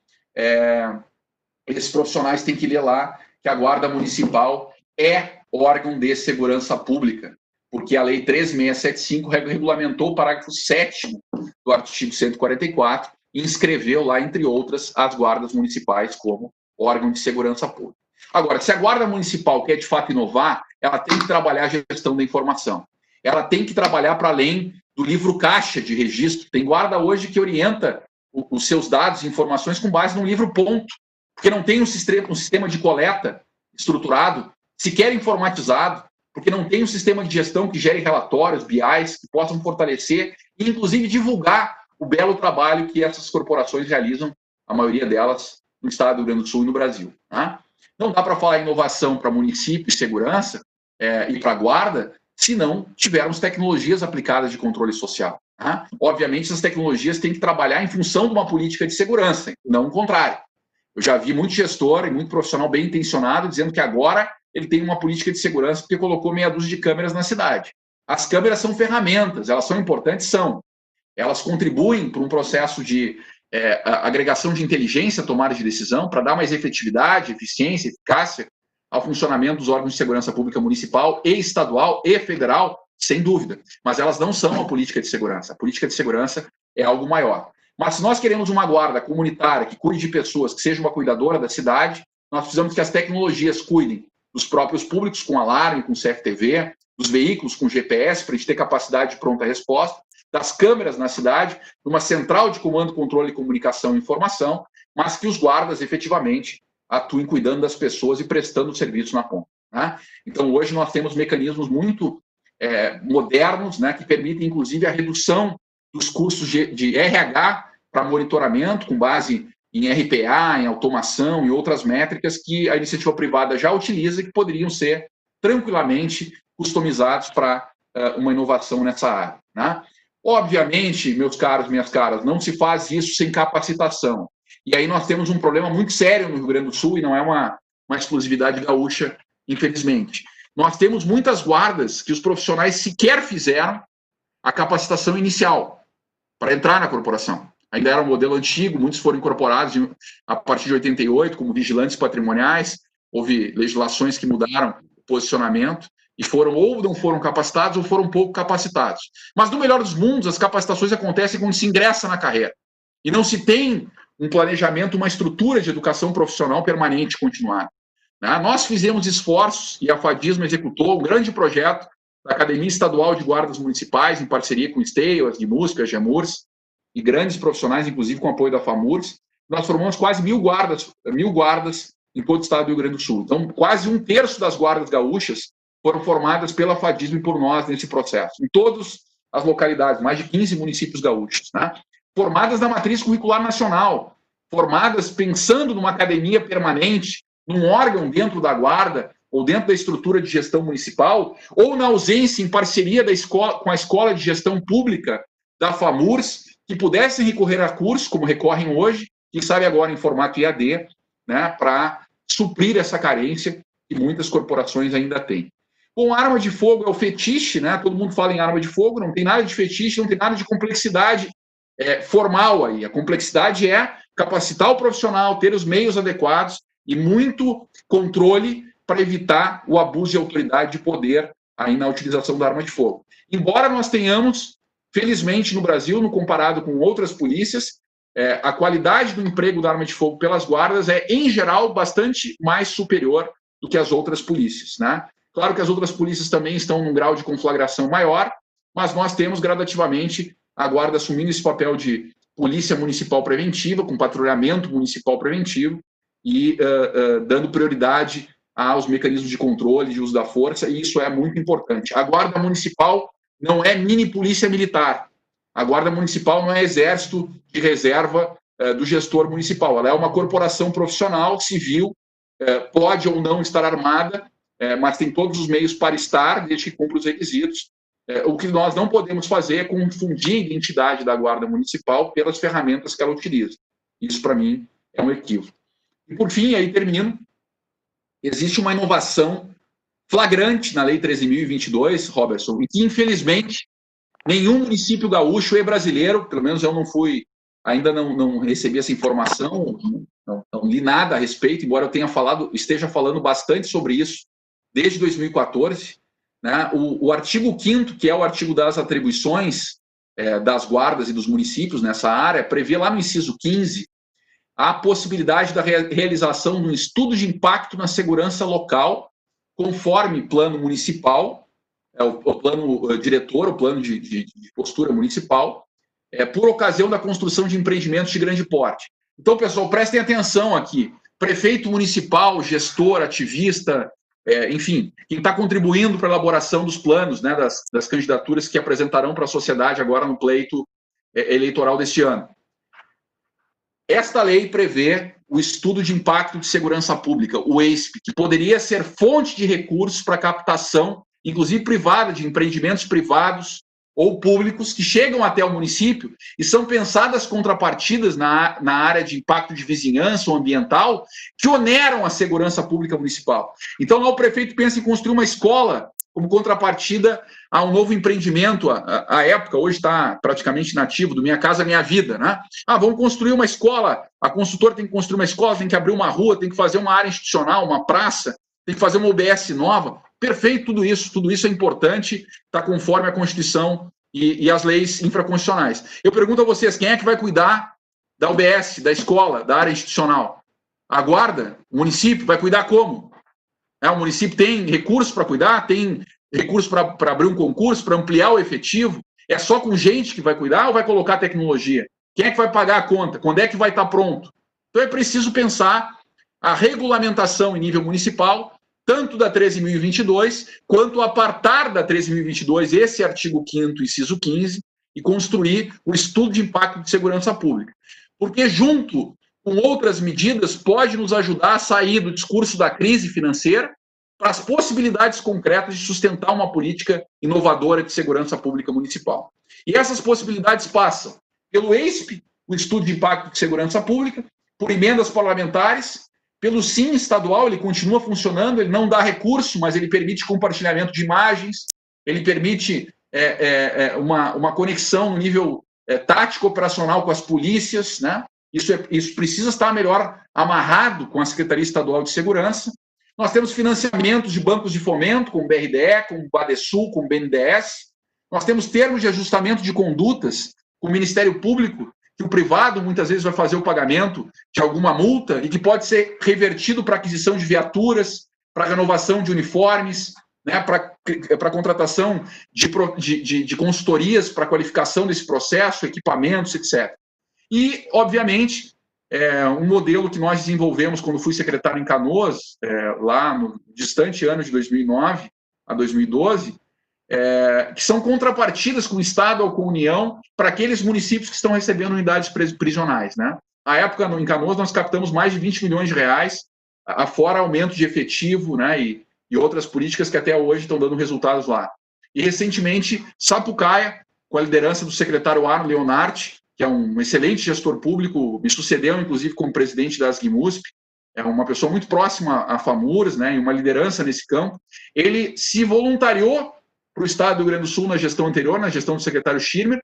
Esses profissionais têm que ler lá que a Guarda Municipal é órgão de segurança pública, porque a Lei 13.675 regulamentou o parágrafo 7º do artigo 144 e inscreveu lá, entre outras, as guardas municipais como órgão de segurança pública. Agora, se a Guarda Municipal quer de fato inovar, ela tem que trabalhar a gestão da informação. Ela tem que trabalhar para além do livro caixa de registro. Tem guarda hoje que orienta os seus dados e informações com base num livro ponto, porque não tem um sistema de coleta estruturado, sequer informatizado, porque não tem um sistema de gestão que gere relatórios, BIs, que possam fortalecer e, inclusive, divulgar o belo trabalho que essas corporações realizam, a maioria delas, no estado do Rio Grande do Sul e no Brasil. Tá? Não dá para falar em inovação para município e segurança e para guarda se não tivermos tecnologias aplicadas de controle social. Tá? Obviamente, essas tecnologias têm que trabalhar em função de uma política de segurança, não o contrário. Eu já vi muito gestor e muito profissional bem intencionado dizendo que agora ele tem uma política de segurança porque colocou meia dúzia de câmeras na cidade. As câmeras são ferramentas, elas são importantes, são. Elas contribuem para um processo de agregação de inteligência, tomada de decisão, para dar mais efetividade, eficiência, eficácia ao funcionamento dos órgãos de segurança pública municipal e estadual e federal, sem dúvida. Mas elas não são a política de segurança. A política de segurança é algo maior. Mas se nós queremos uma guarda comunitária que cuide de pessoas, que seja uma cuidadora da cidade, nós precisamos que as tecnologias cuidem dos próprios públicos com alarme, com CFTV, dos veículos com GPS, para a gente ter capacidade de pronta resposta, das câmeras na cidade, uma central de comando, controle, comunicação e informação, mas que os guardas efetivamente atuem cuidando das pessoas e prestando serviço na ponta. Né? Então, hoje nós temos mecanismos muito modernos, né, que permitem, inclusive, a redução dos custos de RH para monitoramento, com base em RPA, em automação e outras métricas que a iniciativa privada já utiliza e que poderiam ser tranquilamente customizados para uma inovação nessa área. Né? Obviamente, meus caros, minhas caras, não se faz isso sem capacitação. E aí nós temos um problema muito sério no Rio Grande do Sul, e não é uma exclusividade gaúcha, infelizmente. Nós temos muitas guardas que os profissionais sequer fizeram a capacitação inicial para entrar na corporação. Ainda era um modelo antigo, muitos foram incorporados a partir de 88, como vigilantes patrimoniais, houve legislações que mudaram o posicionamento, e foram ou não foram capacitados ou foram pouco capacitados. Mas, no melhor dos mundos, as capacitações acontecem quando se ingressa na carreira. E não se tem um planejamento, uma estrutura de educação profissional permanente continuada. Né? Nós fizemos esforços, e a FADISMO executou um grande projeto da Academia Estadual de Guardas Municipais, em parceria com o STEIO, as GMUSP, a GEMURS, e grandes profissionais, inclusive com apoio da FAMURS. Nós formamos quase 1.000 guardas em todo o estado do Rio Grande do Sul. Então, quase 1/3 das guardas gaúchas foram formadas pela FADISMO e por nós nesse processo, em todos as localidades, mais de 15 municípios gaúchos, né? Formadas na matriz curricular nacional, formadas pensando numa academia permanente, num órgão dentro da guarda, ou dentro da estrutura de gestão municipal, ou na ausência, em parceria da escola, com a Escola de Gestão Pública da FAMURS, que pudessem recorrer a cursos, como recorrem hoje, quem sabe agora em formato IAD, né, para suprir essa carência que muitas corporações ainda têm. Bom, arma de fogo é o fetiche, né? Todo mundo fala em arma de fogo, não tem nada de fetiche, não tem nada de complexidade formal aí. A complexidade é capacitar o profissional, ter os meios adequados e muito controle para evitar o abuso de autoridade de poder aí na utilização da arma de fogo. Embora nós tenhamos, felizmente no Brasil, no comparado com outras polícias, a qualidade do emprego da arma de fogo pelas guardas é, em geral, bastante mais superior do que as outras polícias, né? Claro que as outras polícias também estão num grau de conflagração maior, mas nós temos gradativamente a guarda assumindo esse papel de polícia municipal preventiva, com patrulhamento municipal preventivo e dando prioridade aos mecanismos de controle, de uso da força, e isso é muito importante. A guarda municipal não é mini polícia militar. A guarda municipal não é exército de reserva do gestor municipal. Ela é uma corporação profissional, civil, pode ou não estar armada, mas tem todos os meios para estar, desde que cumpra os requisitos. O que nós não podemos fazer é confundir a identidade da guarda municipal pelas ferramentas que ela utiliza. Isso, para mim, é um equívoco. E, por fim, aí termino, existe uma inovação flagrante na Lei 13.022, Robertson, e que, infelizmente, nenhum município gaúcho e brasileiro, pelo menos eu não fui, ainda não recebi essa informação, não li nada a respeito, embora eu esteja falando bastante sobre isso desde 2014, né? O artigo 5º, que é o artigo das atribuições das guardas e dos municípios nessa área, prevê lá no inciso 15 a possibilidade da realização de um estudo de impacto na segurança local, conforme plano municipal, o plano diretor, o plano de postura municipal, por ocasião da construção de empreendimentos de grande porte. Então, pessoal, prestem atenção aqui. Prefeito municipal, gestor, ativista, enfim, quem está contribuindo para a elaboração dos planos, né, das candidaturas que apresentarão para a sociedade agora no pleito eleitoral deste ano. Esta lei prevê o estudo de impacto de segurança pública, o EISP, que poderia ser fonte de recursos para captação, inclusive privada, de empreendimentos privados ou públicos que chegam até o município e são pensadas contrapartidas na área de impacto de vizinhança ou ambiental que oneram a segurança pública municipal. Então, lá o prefeito pensa em construir uma escola como contrapartida a um novo empreendimento, à época, hoje está praticamente nativo, do Minha Casa Minha Vida, né? Vamos construir uma escola, a consultora tem que construir uma escola, tem que abrir uma rua, tem que fazer uma área institucional, uma praça, tem que fazer uma UBS nova. Perfeito, tudo isso é importante, está conforme a Constituição e as leis infraconstitucionais. Eu pergunto a vocês, quem é que vai cuidar da UBS, da escola, da área institucional? A guarda? O município vai cuidar como? O município tem recursos para cuidar, tem recursos para abrir um concurso, para ampliar o efetivo? É só com gente que vai cuidar ou vai colocar tecnologia? Quem é que vai pagar a conta? Quando é que vai estar pronto? Então é preciso pensar a regulamentação em nível municipal, tanto da 13.022, quanto apartar da 13.022 esse artigo 5º, inciso 15, e construir o estudo de impacto de segurança pública. Porque, junto com outras medidas, pode nos ajudar a sair do discurso da crise financeira para as possibilidades concretas de sustentar uma política inovadora de segurança pública municipal. E essas possibilidades passam pelo EISP, o Estudo de Impacto de Segurança Pública, por emendas parlamentares, pelo SIM estadual, ele continua funcionando, ele não dá recurso, mas ele permite compartilhamento de imagens, ele permite uma conexão no nível tático operacional com as polícias, né? Isso precisa estar melhor amarrado com a Secretaria Estadual de Segurança. Nós temos financiamentos de bancos de fomento, com o BRDE, com o Badesul, com o BNDES. Nós temos termos de ajustamento de condutas com o Ministério Público, que o privado muitas vezes vai fazer o pagamento de alguma multa e que pode ser revertido para aquisição de viaturas, para renovação de uniformes, né, para contratação de consultorias para qualificação desse processo, equipamentos, etc. E, obviamente, um modelo que nós desenvolvemos quando fui secretário em Canoas, lá no distante ano de 2009 a 2012, que são contrapartidas com o Estado ou com a União para aqueles municípios que estão recebendo unidades prisionais, né? À época, em Canoas, nós captamos mais de 20 milhões de reais, afora aumento de efetivo, né, e outras políticas que até hoje estão dando resultados lá. E, recentemente, Sapucaia, com a liderança do secretário Arno Leonardi, que é um excelente gestor público, me sucedeu, inclusive, como presidente da ASGMUSP, é uma pessoa muito próxima à FAMURS, né, e uma liderança nesse campo. Ele se voluntariou para o Estado do Rio Grande do Sul na gestão anterior, na gestão do secretário Schirmer,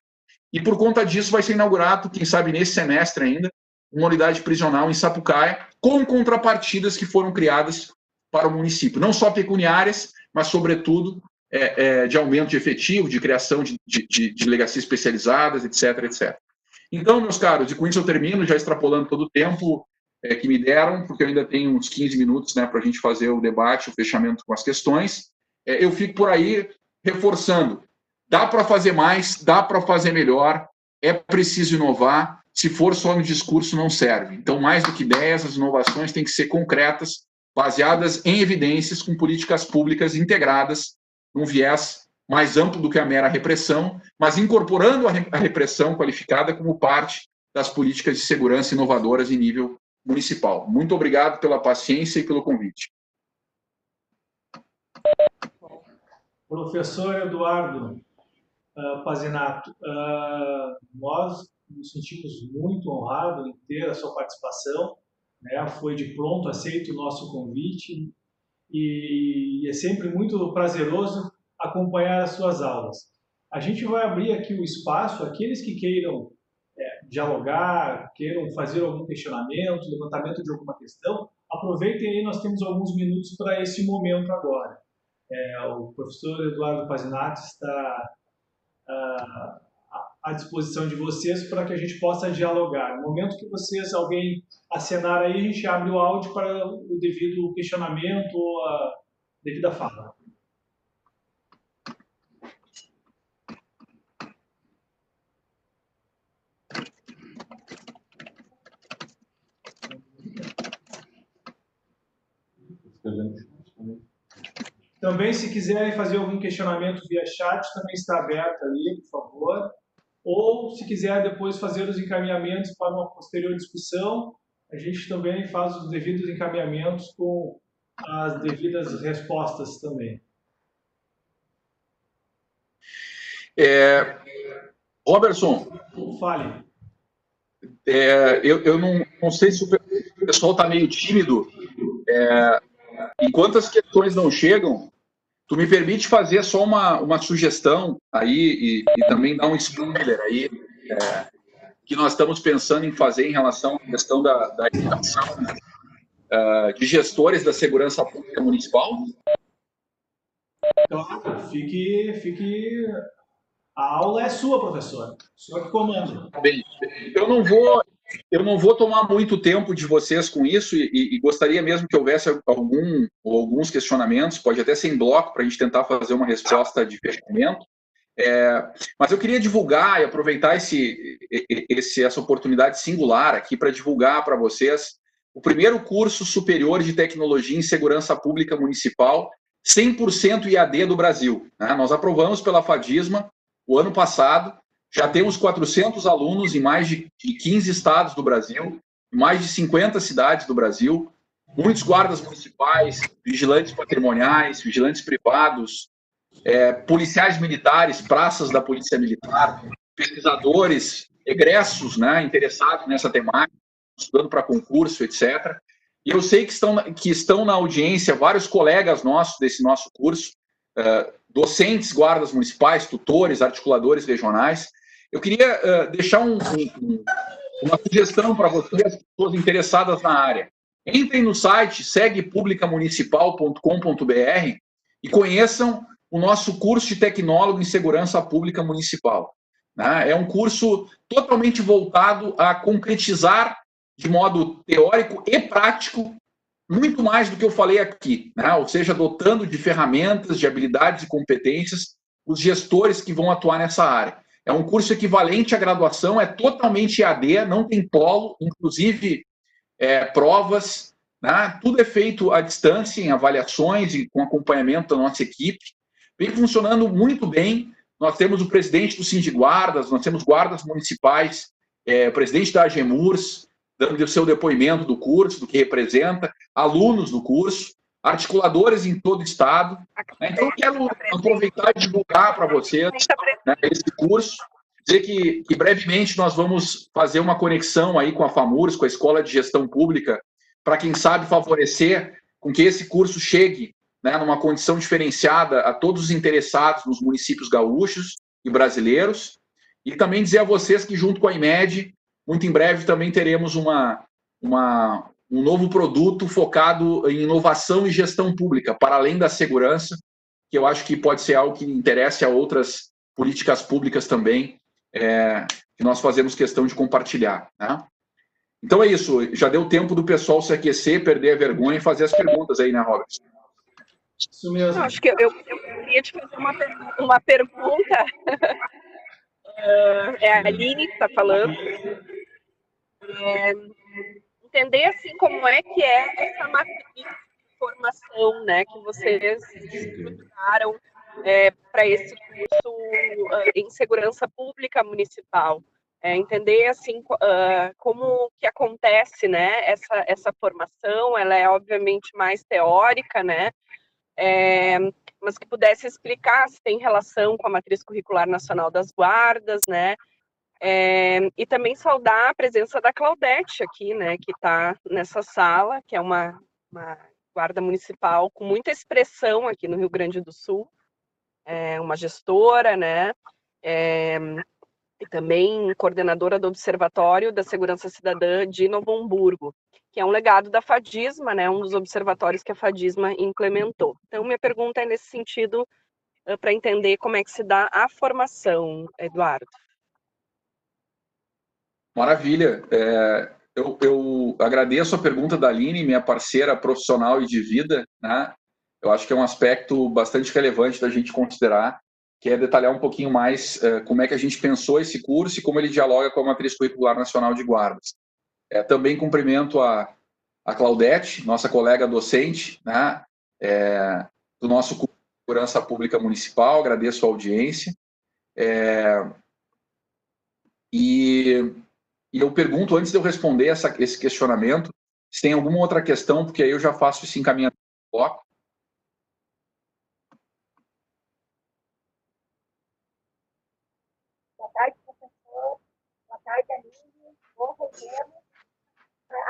e por conta disso vai ser inaugurado, quem sabe nesse semestre ainda, uma unidade prisional em Sapucaia, com contrapartidas que foram criadas para o município, não só pecuniárias, mas, sobretudo, de aumento de efetivo, de criação de delegacias especializadas, etc, etc. Então, meus caros, e com isso eu termino, já extrapolando todo o tempo que me deram, porque eu ainda tenho uns 15 minutos, né, para a gente fazer o debate, o fechamento com as questões. Eu fico por aí reforçando. Dá para fazer mais, dá para fazer melhor, é preciso inovar. Se for só no discurso, não serve. Então, mais do que ideias, as inovações têm que ser concretas, baseadas em evidências, com políticas públicas integradas, num viés mais amplo do que a mera repressão, mas incorporando a repressão qualificada como parte das políticas de segurança inovadoras em nível municipal. Muito obrigado pela paciência e pelo convite. Professor Eduardo Pazinato, nós nos sentimos muito honrados em ter a sua participação, né? Foi de pronto aceito o nosso convite e é sempre muito prazeroso acompanhar as suas aulas. A gente vai abrir aqui o espaço, aqueles que queiram dialogar, queiram fazer algum questionamento, levantamento de alguma questão, aproveitem aí, nós temos alguns minutos para esse momento agora. O professor Eduardo Pazinato está à disposição de vocês para que a gente possa dialogar. No momento que alguém acenar aí, a gente abre o áudio para o devido questionamento ou a devida fala. Também, se quiserem fazer algum questionamento via chat, também está aberto ali, por favor. Ou, se quiser depois fazer os encaminhamentos para uma posterior discussão, a gente também faz os devidos encaminhamentos com as devidas respostas também. Robertson. Fale. Eu não sei se o pessoal está meio tímido. Enquanto as questões não chegam, tu me permite fazer só uma sugestão aí e também dar um spoiler aí que nós estamos pensando em fazer em relação à questão da educação de gestores da segurança pública municipal? Claro, fique... A aula é sua, professor. O senhor que comanda. Bem, eu não vou tomar muito tempo de vocês com isso e gostaria mesmo que houvesse alguns questionamentos, pode até ser em bloco, para a gente tentar fazer uma resposta de fechamento. Mas eu queria divulgar e aproveitar essa oportunidade singular aqui para divulgar para vocês o primeiro curso superior de tecnologia em segurança pública municipal 100% IAD do Brasil, né? Nós aprovamos pela FADISMA o ano passado, já temos 400 alunos em mais de 15 estados do Brasil, em mais de 50 cidades do Brasil, muitos guardas municipais, vigilantes patrimoniais, vigilantes privados, policiais militares, praças da Polícia Militar, pesquisadores, egressos, né, interessados nessa temática, estudando para concurso, etc. E eu sei que estão na audiência vários colegas nossos desse nosso curso, docentes, guardas municipais, tutores, articuladores regionais. Eu queria deixar uma sugestão para vocês, pessoas interessadas na área. Entrem no site segpublicamunicipal.com.br e conheçam o nosso curso de tecnólogo em segurança pública municipal. É um curso totalmente voltado a concretizar de modo teórico e prático muito mais do que eu falei aqui, né? Ou seja, dotando de ferramentas, de habilidades e competências os gestores que vão atuar nessa área. É um curso equivalente à graduação, é totalmente EAD, não tem polo, inclusive provas, né? Tudo é feito à distância, em avaliações e com acompanhamento da nossa equipe. vem funcionando muito bem. Nós temos o presidente do Sindiguardas, nós temos guardas municipais, o presidente da AGEMURS, dando o seu depoimento do curso, do que representa, alunos do curso, articuladores em todo o estado. Né? Então, eu quero aproveitar e divulgar para vocês, né, esse curso, dizer que brevemente nós vamos fazer uma conexão aí com a FAMURS, com a Escola de Gestão Pública, para, quem sabe, favorecer com que esse curso chegue, né, numa condição diferenciada a todos os interessados nos municípios gaúchos e brasileiros. E também dizer a vocês que, junto com a IMED, muito em breve também teremos um novo produto focado em inovação e gestão pública, para além da segurança, que eu acho que pode ser algo que interesse a outras políticas públicas também, que nós fazemos questão de compartilhar, né? Então é isso, já deu tempo do pessoal se aquecer, perder a vergonha e fazer as perguntas aí, né, Robert? Isso mesmo. Eu acho que eu queria te fazer uma pergunta. É a Aline que está falando. Entender assim como é que é essa matriz de formação, né, que vocês estruturaram para esse curso em segurança pública municipal. Entender assim como que acontece, né, essa formação. Ela é obviamente mais teórica, né, mas que pudesse explicar se tem relação com a matriz curricular nacional das guardas, né, e também saudar a presença da Claudete aqui, né, que está nessa sala, que é uma guarda municipal com muita expressão aqui no Rio Grande do Sul, uma gestora, né, e também coordenadora do Observatório da Segurança Cidadã de Novo Hamburgo, que é um legado da FADISMA, né, um dos observatórios que a FADISMA implementou. Então, minha pergunta é nesse sentido, para entender como é que se dá a formação, Eduardo. Maravilha. Eu agradeço a pergunta da Aline, minha parceira profissional e de vida, né? Eu acho que é um aspecto bastante relevante da gente considerar, que é detalhar um pouquinho mais como é que a gente pensou esse curso e como ele dialoga com a Matriz Curricular Nacional de Guardas. Também cumprimento a Claudete, nossa colega docente, né, do nosso curso de Segurança Pública Municipal, agradeço a audiência. E eu pergunto, antes de eu responder esse questionamento, se tem alguma outra questão, porque aí eu já faço esse encaminhamento do bloco. Boa tarde, professor. Boa tarde, Aline. Bom revendo.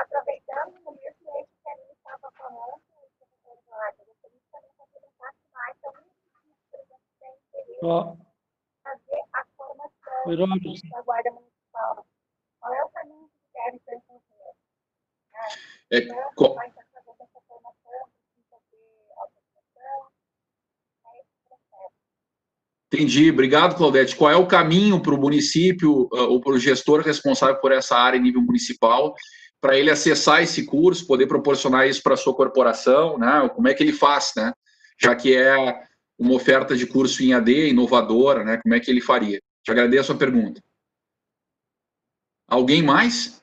Aproveitando no mesmo eixo que a Aline estava falando, professor Eduardo, eu gostaria de também complementar mais a um município que a gente tem interesse fazer a formação da Guarda Municipal. Qual é o caminho que deve ser concluído? Vai estar fazendo essa formação, precisa ter autorização, esse processo. Entendi. Obrigado, Claudete. Qual é o caminho para o município ou para o gestor responsável por essa área em nível municipal, para ele acessar esse curso, poder proporcionar isso para a sua corporação, né? Como é que ele faz, né? Já que é uma oferta de curso em AD, inovadora, né? Como é que ele faria? Te agradeço a pergunta. Alguém mais?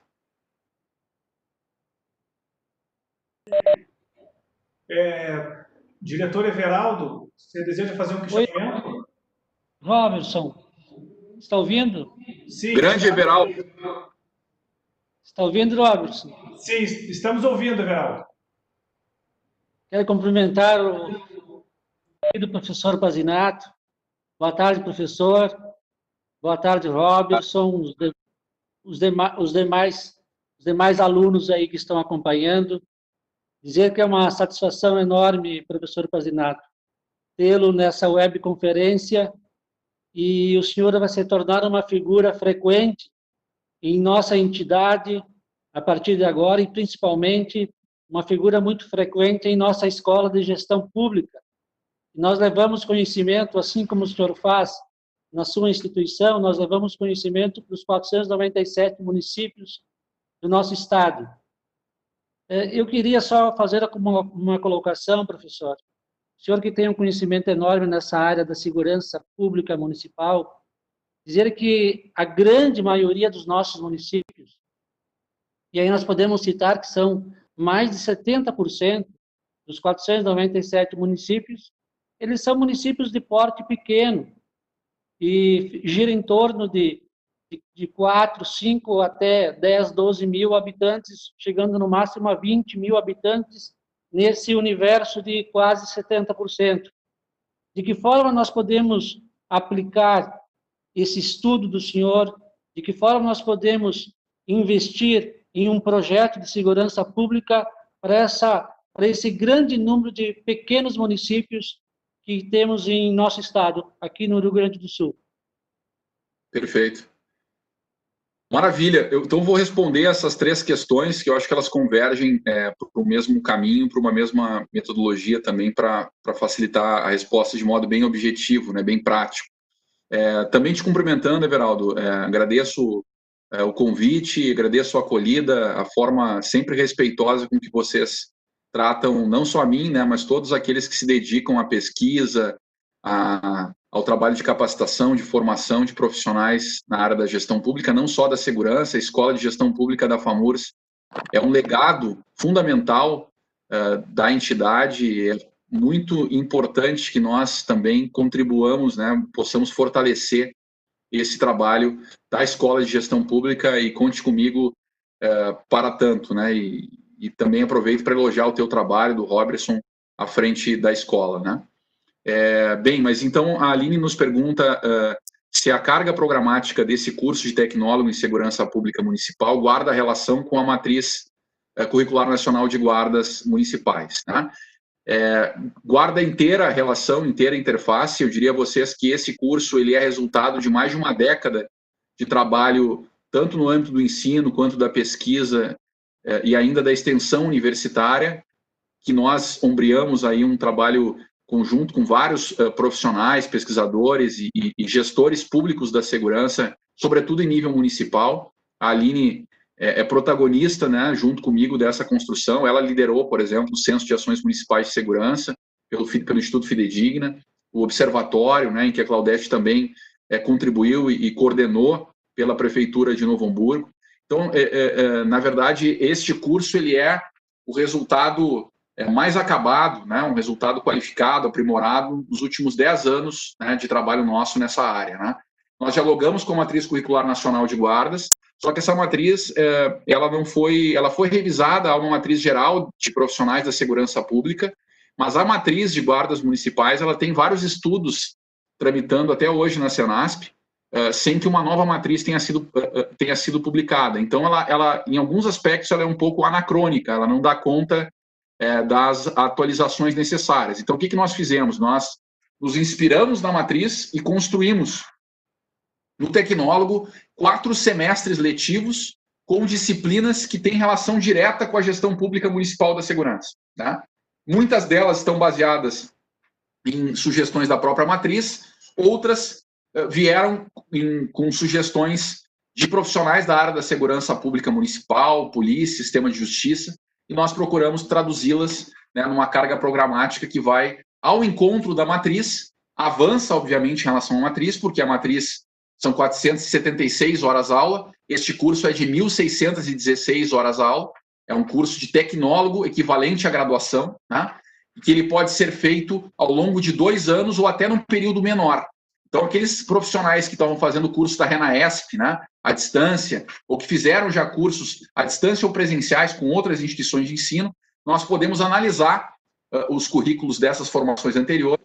Diretor Everaldo, você deseja fazer um questionamento? Oi, Robertson, está ouvindo? Sim. Grande Everaldo. Está ouvindo, Robertson? Sim, estamos ouvindo, Everaldo. Quero cumprimentar o professor Pazinato. Boa tarde, professor. Boa tarde, Robertson, os demais alunos aí que estão acompanhando. Dizer que é uma satisfação enorme, professor Pazinato, tê-lo nessa webconferência, e o senhor vai se tornar uma figura frequente em nossa entidade a partir de agora, e principalmente uma figura muito frequente em nossa escola de gestão pública. Nós levamos conhecimento, assim como o senhor faz na sua instituição, nós levamos conhecimento para os 497 municípios do nosso estado. Eu queria só fazer uma colocação, professor. O senhor que tem um conhecimento enorme nessa área da segurança pública municipal, dizer que a grande maioria dos nossos municípios, e aí nós podemos citar que são mais de 70% dos 497 municípios, eles são municípios de porte pequeno e gira em torno de 4, 5 até 10, 12 mil habitantes, chegando no máximo a 20 mil habitantes nesse universo de quase 70%. De que forma nós podemos aplicar esse estudo do senhor? De que forma nós podemos investir em um projeto de segurança pública para esse grande número de pequenos municípios que temos em nosso estado, aqui no Rio Grande do Sul? Perfeito. Maravilha. Então, vou responder essas 3 questões, que eu acho que elas convergem para o mesmo caminho, para uma mesma metodologia também, para facilitar a resposta de modo bem objetivo, né, bem prático. Também te cumprimentando, Everaldo, agradeço o convite, agradeço a acolhida, a forma sempre respeitosa com que vocês tratam, não só a mim, né, mas todos aqueles que se dedicam à pesquisa, ao trabalho de capacitação, de formação de profissionais na área da gestão pública, não só da segurança. A Escola de Gestão Pública da FAMURS é um legado fundamental da entidade. É muito importante que nós também contribuamos, né, possamos fortalecer esse trabalho da Escola de Gestão Pública, e conte comigo para tanto, né, e também aproveito para elogiar o teu trabalho, do Robertson, à frente da escola, né. Bem, mas então a Aline nos pergunta se a carga programática desse curso de tecnólogo em segurança pública municipal guarda relação com a matriz curricular nacional de guardas municipais, né? Guarda inteira a relação, inteira a interface. Eu diria a vocês que esse curso ele é resultado de mais de uma década de trabalho, tanto no âmbito do ensino, quanto da pesquisa e ainda da extensão universitária, que nós ombreamos aí um trabalho conjunto com vários profissionais, pesquisadores e gestores públicos da segurança, sobretudo em nível municipal. A Aline é protagonista, né, junto comigo, dessa construção. Ela liderou, por exemplo, o Censo de Ações Municipais de Segurança, pelo Instituto Fidedigna, o Observatório, né, em que a Claudete também contribuiu e coordenou pela Prefeitura de Novo Hamburgo. Então, na verdade, este curso ele é o resultado mais acabado, né, um resultado qualificado, aprimorado, nos últimos 10 anos, né, de trabalho nosso nessa área, né. Nós dialogamos com a Matriz Curricular Nacional de Guardas, só que essa matriz, ela foi revisada a uma matriz geral de profissionais da segurança pública, mas a matriz de guardas municipais, ela tem vários estudos tramitando até hoje na Senasp, sem que uma nova matriz tenha sido publicada. Então, ela, em alguns aspectos, ela é um pouco anacrônica, ela não dá conta das atualizações necessárias. Então, o que nós fizemos? Nós nos inspiramos na matriz e construímos no tecnólogo 4 semestres letivos com disciplinas que têm relação direta com a gestão pública municipal da segurança, tá? Muitas delas estão baseadas em sugestões da própria matriz, outras vieram com sugestões de profissionais da área da segurança pública municipal, polícia, sistema de justiça, e nós procuramos traduzi-las, né, numa carga programática que vai ao encontro da matriz, avança, obviamente, em relação à matriz, porque a matriz são 476 horas-aula, este curso é de 1.616 horas-aula, é um curso de tecnólogo equivalente à graduação, né, que ele pode ser feito ao longo de 2 anos ou até num período menor. Então, aqueles profissionais que estavam fazendo o curso da RENAESP, né, à distância, ou que fizeram já cursos à distância ou presenciais com outras instituições de ensino, nós podemos analisar os currículos dessas formações anteriores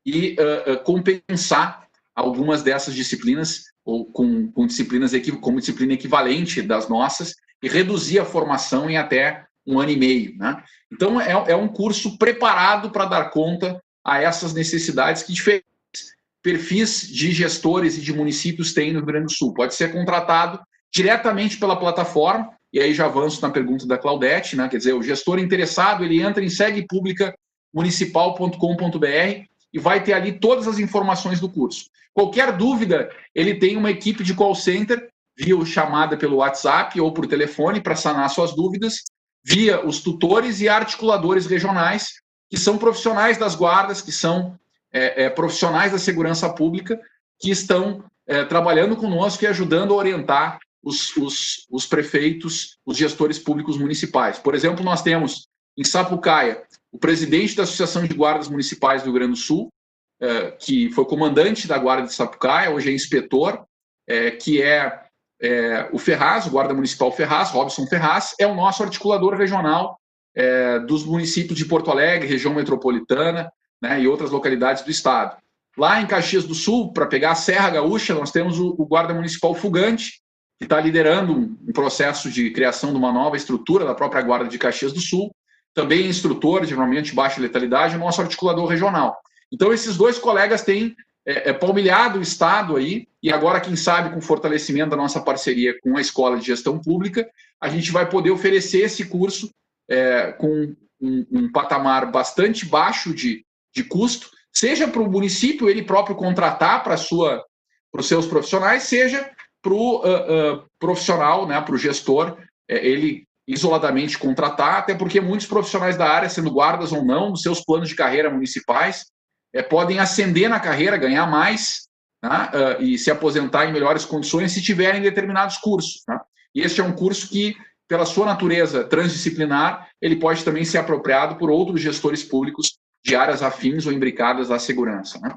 e compensar algumas dessas disciplinas ou com disciplinas como disciplina equivalente das nossas e reduzir a formação em até 1 ano e meio, né? Então, é um curso preparado para dar conta a essas necessidades que diferentes perfis de gestores e de municípios têm no Rio Grande do Sul. Pode ser contratado diretamente pela plataforma, e aí já avanço na pergunta da Claudete, né? Quer dizer, o gestor interessado, ele entra em seguepublicamunicipal.com.br e vai ter ali todas as informações do curso. Qualquer dúvida, ele tem uma equipe de call center, via chamada pelo WhatsApp ou por telefone para sanar suas dúvidas, via os tutores e articuladores regionais, que são profissionais das guardas, que são profissionais da segurança pública, que estão trabalhando conosco e ajudando a orientar os prefeitos, os gestores públicos municipais. Por exemplo, nós temos em Sapucaia o presidente da Associação de Guardas Municipais do Rio Grande do Sul, que foi comandante da Guarda de Sapucaia, hoje é inspetor, que é o Ferraz, o Guarda Municipal Ferraz, Robson Ferraz, é o nosso articulador regional dos municípios de Porto Alegre, região metropolitana, né, e outras localidades do estado. Lá em Caxias do Sul, para pegar a Serra Gaúcha, nós temos o Guarda Municipal Fugante, que está liderando um processo de criação de uma nova estrutura da própria Guarda de Caxias do Sul, também instrutor, geralmente baixa letalidade, nosso articulador regional. Então, esses dois colegas têm palmilhado o Estado aí, e agora, quem sabe, com o fortalecimento da nossa parceria com a Escola de Gestão Pública, a gente vai poder oferecer esse curso com um patamar bastante baixo de custo, seja para o município ele próprio contratar para os seus profissionais, seja para o profissional, né, para o gestor, ele isoladamente contratar, até porque muitos profissionais da área, sendo guardas ou não, nos seus planos de carreira municipais, podem ascender na carreira, ganhar mais, né, e se aposentar em melhores condições se tiverem determinados cursos. Né? E este é um curso que, pela sua natureza transdisciplinar, ele pode também ser apropriado por outros gestores públicos de áreas afins ou imbricadas à segurança. Né?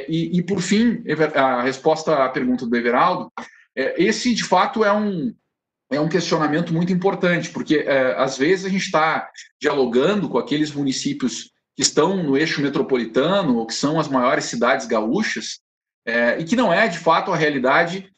E, por fim, a resposta à pergunta do Everaldo, esse, de fato, é um questionamento muito importante, porque, às vezes, a gente está dialogando com aqueles municípios que estão no eixo metropolitano, ou que são as maiores cidades gaúchas, e que não é, de fato, a realidade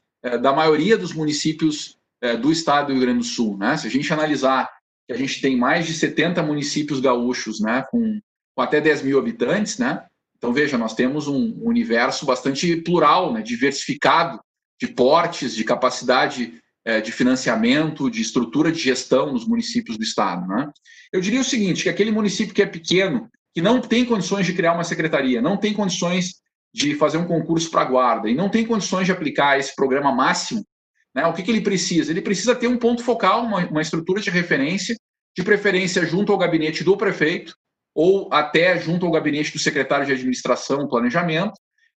da maioria dos municípios do estado do Rio Grande do Sul. Né? Se a gente analisar que a gente tem mais de 70 municípios gaúchos, né, com até 10 mil habitantes, né? Então, veja, nós temos um universo bastante plural, né, diversificado, de portes, de capacidade de financiamento, de estrutura de gestão nos municípios do estado. Né? Eu diria o seguinte, que aquele município que é pequeno, que não tem condições de criar uma secretaria, não tem condições de fazer um concurso para a guarda e não tem condições de aplicar esse programa máximo, né, o que ele precisa? Ele precisa ter um ponto focal, uma estrutura de referência, de preferência junto ao gabinete do prefeito ou até junto ao gabinete do secretário de administração e planejamento,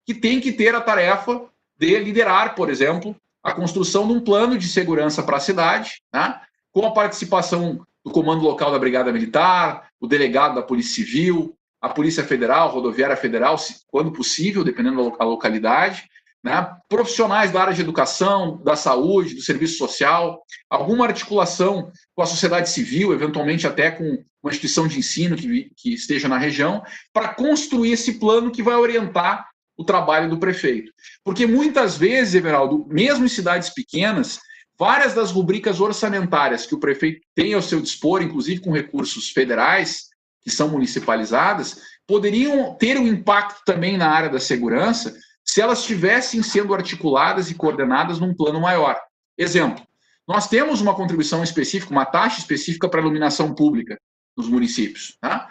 que tem que ter a tarefa de liderar, por exemplo, a construção de um plano de segurança para a cidade, né, com a participação do comando local da Brigada Militar, o delegado da Polícia Civil, a Polícia Federal, Rodoviária Federal, quando possível, dependendo da localidade, né, profissionais da área de educação, da saúde, do serviço social, alguma articulação com a sociedade civil, eventualmente até com uma instituição de ensino que esteja na região, para construir esse plano que vai orientar o trabalho do prefeito. Porque muitas vezes, Everaldo, mesmo em cidades pequenas, várias das rubricas orçamentárias que o prefeito tem ao seu dispor, inclusive com recursos federais, que são municipalizadas, poderiam ter um impacto também na área da segurança se elas estivessem sendo articuladas e coordenadas num plano maior. Exemplo, nós temos uma contribuição específica, uma taxa específica para iluminação pública nos municípios. Tá?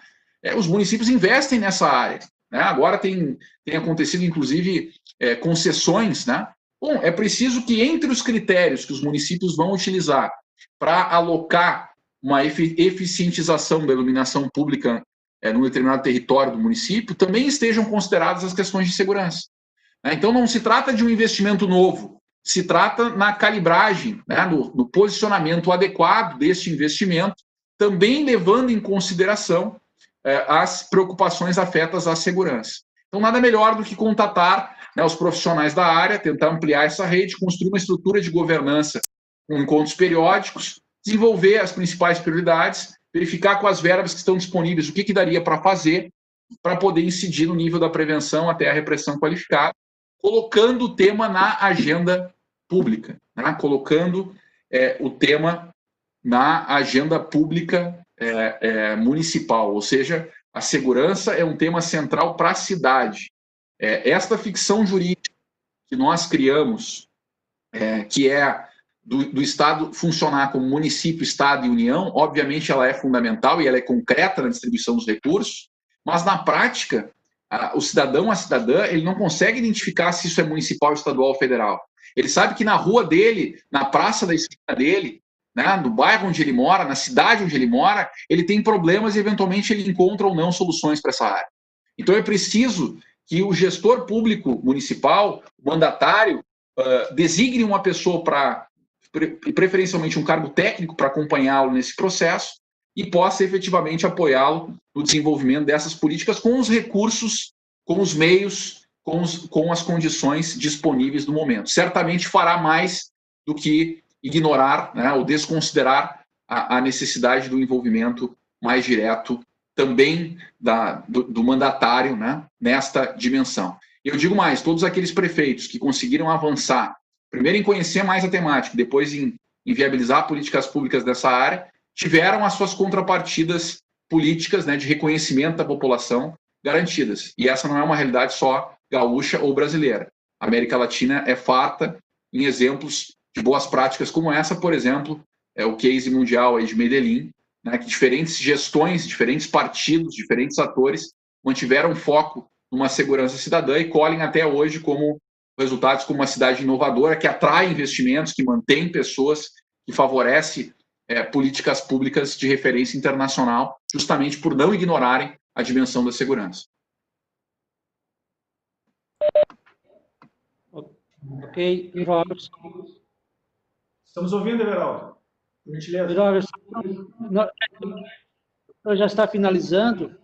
Os municípios investem nessa área. Né? Agora tem acontecido, inclusive, concessões. Né? Bom, é preciso que, entre os critérios que os municípios vão utilizar para alocar uma eficientização da iluminação pública num determinado território do município, também estejam consideradas as questões de segurança. Então, não se trata de um investimento novo, se trata na calibragem, né, no posicionamento adequado deste investimento, também levando em consideração as preocupações afetas à segurança. Então, nada melhor do que contatar, né, os profissionais da área, tentar ampliar essa rede, construir uma estrutura de governança com encontros periódicos, desenvolver as principais prioridades, verificar com as verbas que estão disponíveis o que daria para fazer para poder incidir no nível da prevenção até a repressão qualificada, colocando o tema na agenda pública, né? Colocando o tema na agenda pública municipal, ou seja, a segurança é um tema central para a cidade. Esta ficção jurídica que nós criamos, que é do Estado funcionar como município, Estado e União, obviamente ela é fundamental e ela é concreta na distribuição dos recursos, mas na prática, o cidadão, a cidadã, ele não consegue identificar se isso é municipal, estadual ou federal. Ele sabe que na rua dele, na praça da esquina dele, né, no bairro onde ele mora, na cidade onde ele mora, ele tem problemas e eventualmente ele encontra ou não soluções para essa área. Então é preciso que o gestor público municipal, o mandatário, designe uma pessoa preferencialmente um cargo técnico para acompanhá-lo nesse processo e possa efetivamente apoiá-lo no desenvolvimento dessas políticas com os recursos com os meios, com as condições disponíveis no momento. Certamente fará mais do que ignorar, né, ou desconsiderar a necessidade do envolvimento mais direto também do mandatário, né, nesta dimensão. Eu digo mais, todos aqueles prefeitos que conseguiram avançar, primeiro em conhecer mais a temática, depois em viabilizar políticas públicas dessa área, tiveram as suas contrapartidas políticas, né, de reconhecimento da população garantidas. E essa não é uma realidade só gaúcha ou brasileira. A América Latina é farta em exemplos de boas práticas como essa, por exemplo, é o case mundial aí de Medellín, né, que diferentes gestões, diferentes partidos, diferentes atores mantiveram foco numa segurança cidadã e colhem até hoje como resultados como uma cidade inovadora que atrai investimentos, que mantém pessoas, que favorece políticas públicas de referência internacional, justamente por não ignorarem a dimensão da segurança. Ok, Robertson. Estamos ouvindo, Everaldo? Por gentileza. Robertson, já está finalizando.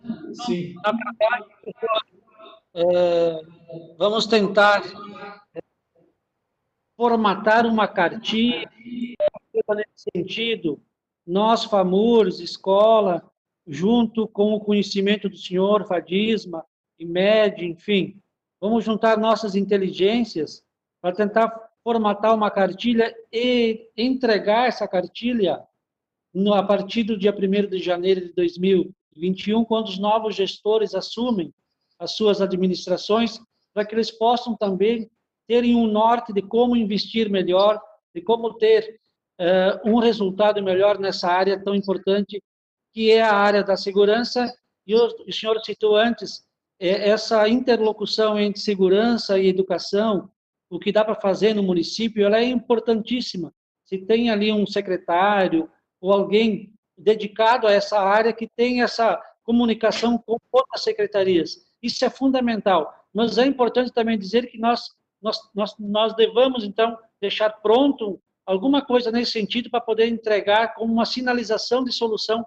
Sim. Na verdade, vamos tentar formatar uma cartilha nesse sentido. Nós, FAMURS, escola, junto com o conhecimento do senhor, FADISMA, IMED, enfim, vamos juntar nossas inteligências para tentar formatar uma cartilha e entregar essa cartilha a partir do dia 1º de janeiro de 2021, quando os novos gestores assumem as suas administrações, para que eles possam também terem um norte de como investir melhor, de como ter um resultado melhor nessa área tão importante, que é a área da segurança. E o senhor citou antes, essa interlocução entre segurança e educação, o que dá para fazer no município, ela é importantíssima. Se tem ali um secretário ou alguém dedicado a essa área que tem essa comunicação com outras secretarias. Isso é fundamental. Mas é importante também dizer que nós devamos, então, deixar pronto alguma coisa nesse sentido para poder entregar como uma sinalização de solução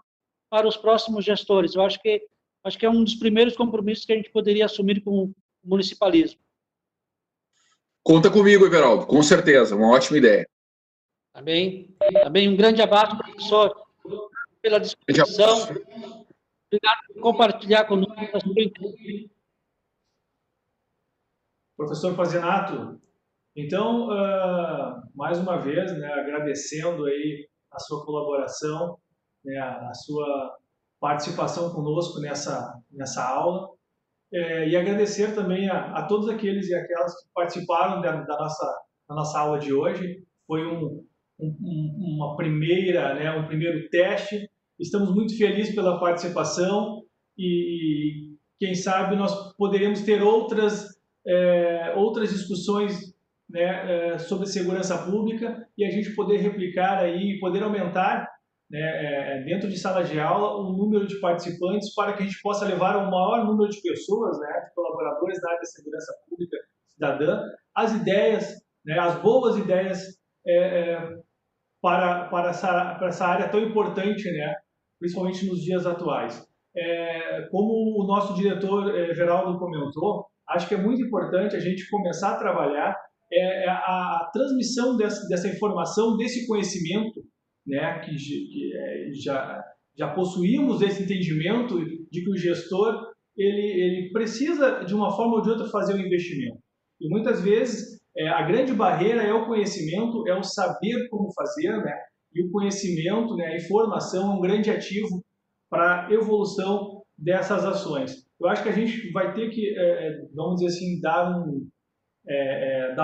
para os próximos gestores. Eu acho que é um dos primeiros compromissos que a gente poderia assumir com o municipalismo. Conta comigo, Everaldo, com certeza, uma ótima ideia. Tá bem? Um grande abraço, professor, pela disposição. Obrigado por compartilhar conosco a sua intervenção. Professor Pazinato, então, mais uma vez, né, agradecendo aí a sua colaboração, né, a sua participação conosco nessa aula, e agradecer também a todos aqueles e aquelas que participaram da nossa aula de hoje. Foi uma primeira, né, um primeiro teste. Estamos muito felizes pela participação e, quem sabe, nós poderemos ter outras discussões, né, sobre segurança pública e a gente poder replicar aí, poder aumentar, né, dentro de sala de aula o número de participantes para que a gente possa levar a um maior número de pessoas, né, de colaboradores da área da segurança pública cidadã, as ideias, né, as boas ideias para essa área tão importante, né, principalmente nos dias atuais. Como o nosso diretor Geraldo comentou, acho que é muito importante a gente começar a trabalhar a transmissão dessa informação, desse conhecimento, né, que já possuímos esse entendimento de que o gestor ele precisa, de uma forma ou de outra, fazer um investimento. E muitas vezes a grande barreira é o conhecimento, é o saber como fazer, né? E o conhecimento, né, a informação é um grande ativo para a evolução dessas ações. Eu acho que a gente vai ter que, vamos dizer assim, dar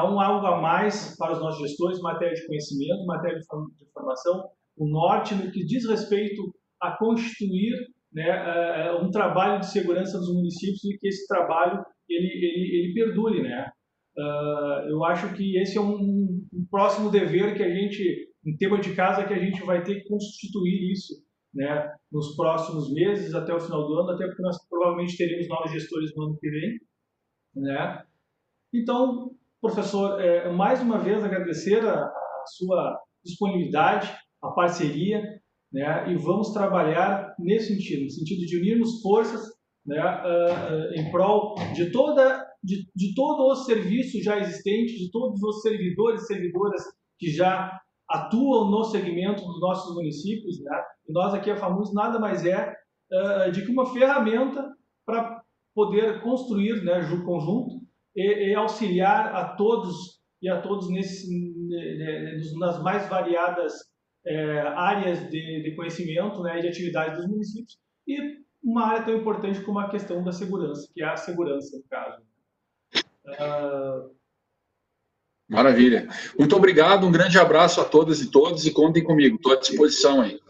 um algo a mais para os nossos gestores em matéria de conhecimento, em matéria de informação, o norte no que diz respeito a constituir, né, um trabalho de segurança dos municípios e que esse trabalho ele perdure, né? Eu acho que esse é um próximo dever que a gente, um tema de casa que a gente vai ter que constituir isso, né, nos próximos meses, até o final do ano, até porque nós provavelmente teremos novos gestores no ano que vem, né? Então, professor, mais uma vez agradecer a sua disponibilidade, a parceria, né, e vamos trabalhar nesse sentido, no sentido de unirmos forças né, em prol de todos os serviços já existentes, de todos os servidores e servidoras que já atuam no segmento dos nossos municípios, né? E nós aqui, a FAMURS, nada mais é de que uma ferramenta para poder construir, né, conjunto e auxiliar a todos nas mais variadas áreas de conhecimento, né, e de atividade dos municípios, e uma área tão importante como a questão da segurança, que é a segurança, no caso. Maravilha. Muito obrigado, um grande abraço a todas e todos, e contem comigo, estou à disposição aí.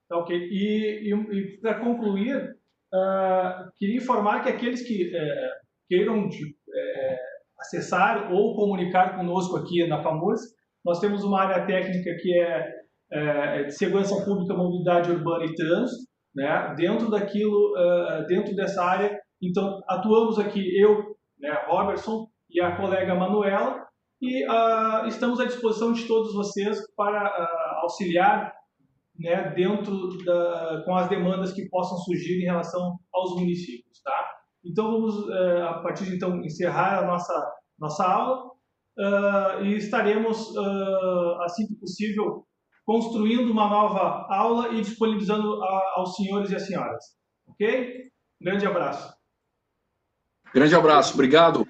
Tá, ok. E para concluir, queria informar que aqueles que queiram acessar ou comunicar conosco aqui na FAMURS, nós temos uma área técnica que é de segurança pública, mobilidade urbana e trânsito, né? Dentro dessa área, então, atuamos aqui eu, né, Robertson, e a colega Manuela, e estamos à disposição de todos vocês para auxiliar, né, com as demandas que possam surgir em relação aos municípios, tá? Então, vamos, a partir de então, encerrar a nossa aula e estaremos, assim que possível, construindo uma nova aula e disponibilizando aos senhores e às senhoras. Ok? Grande abraço. Grande abraço, obrigado.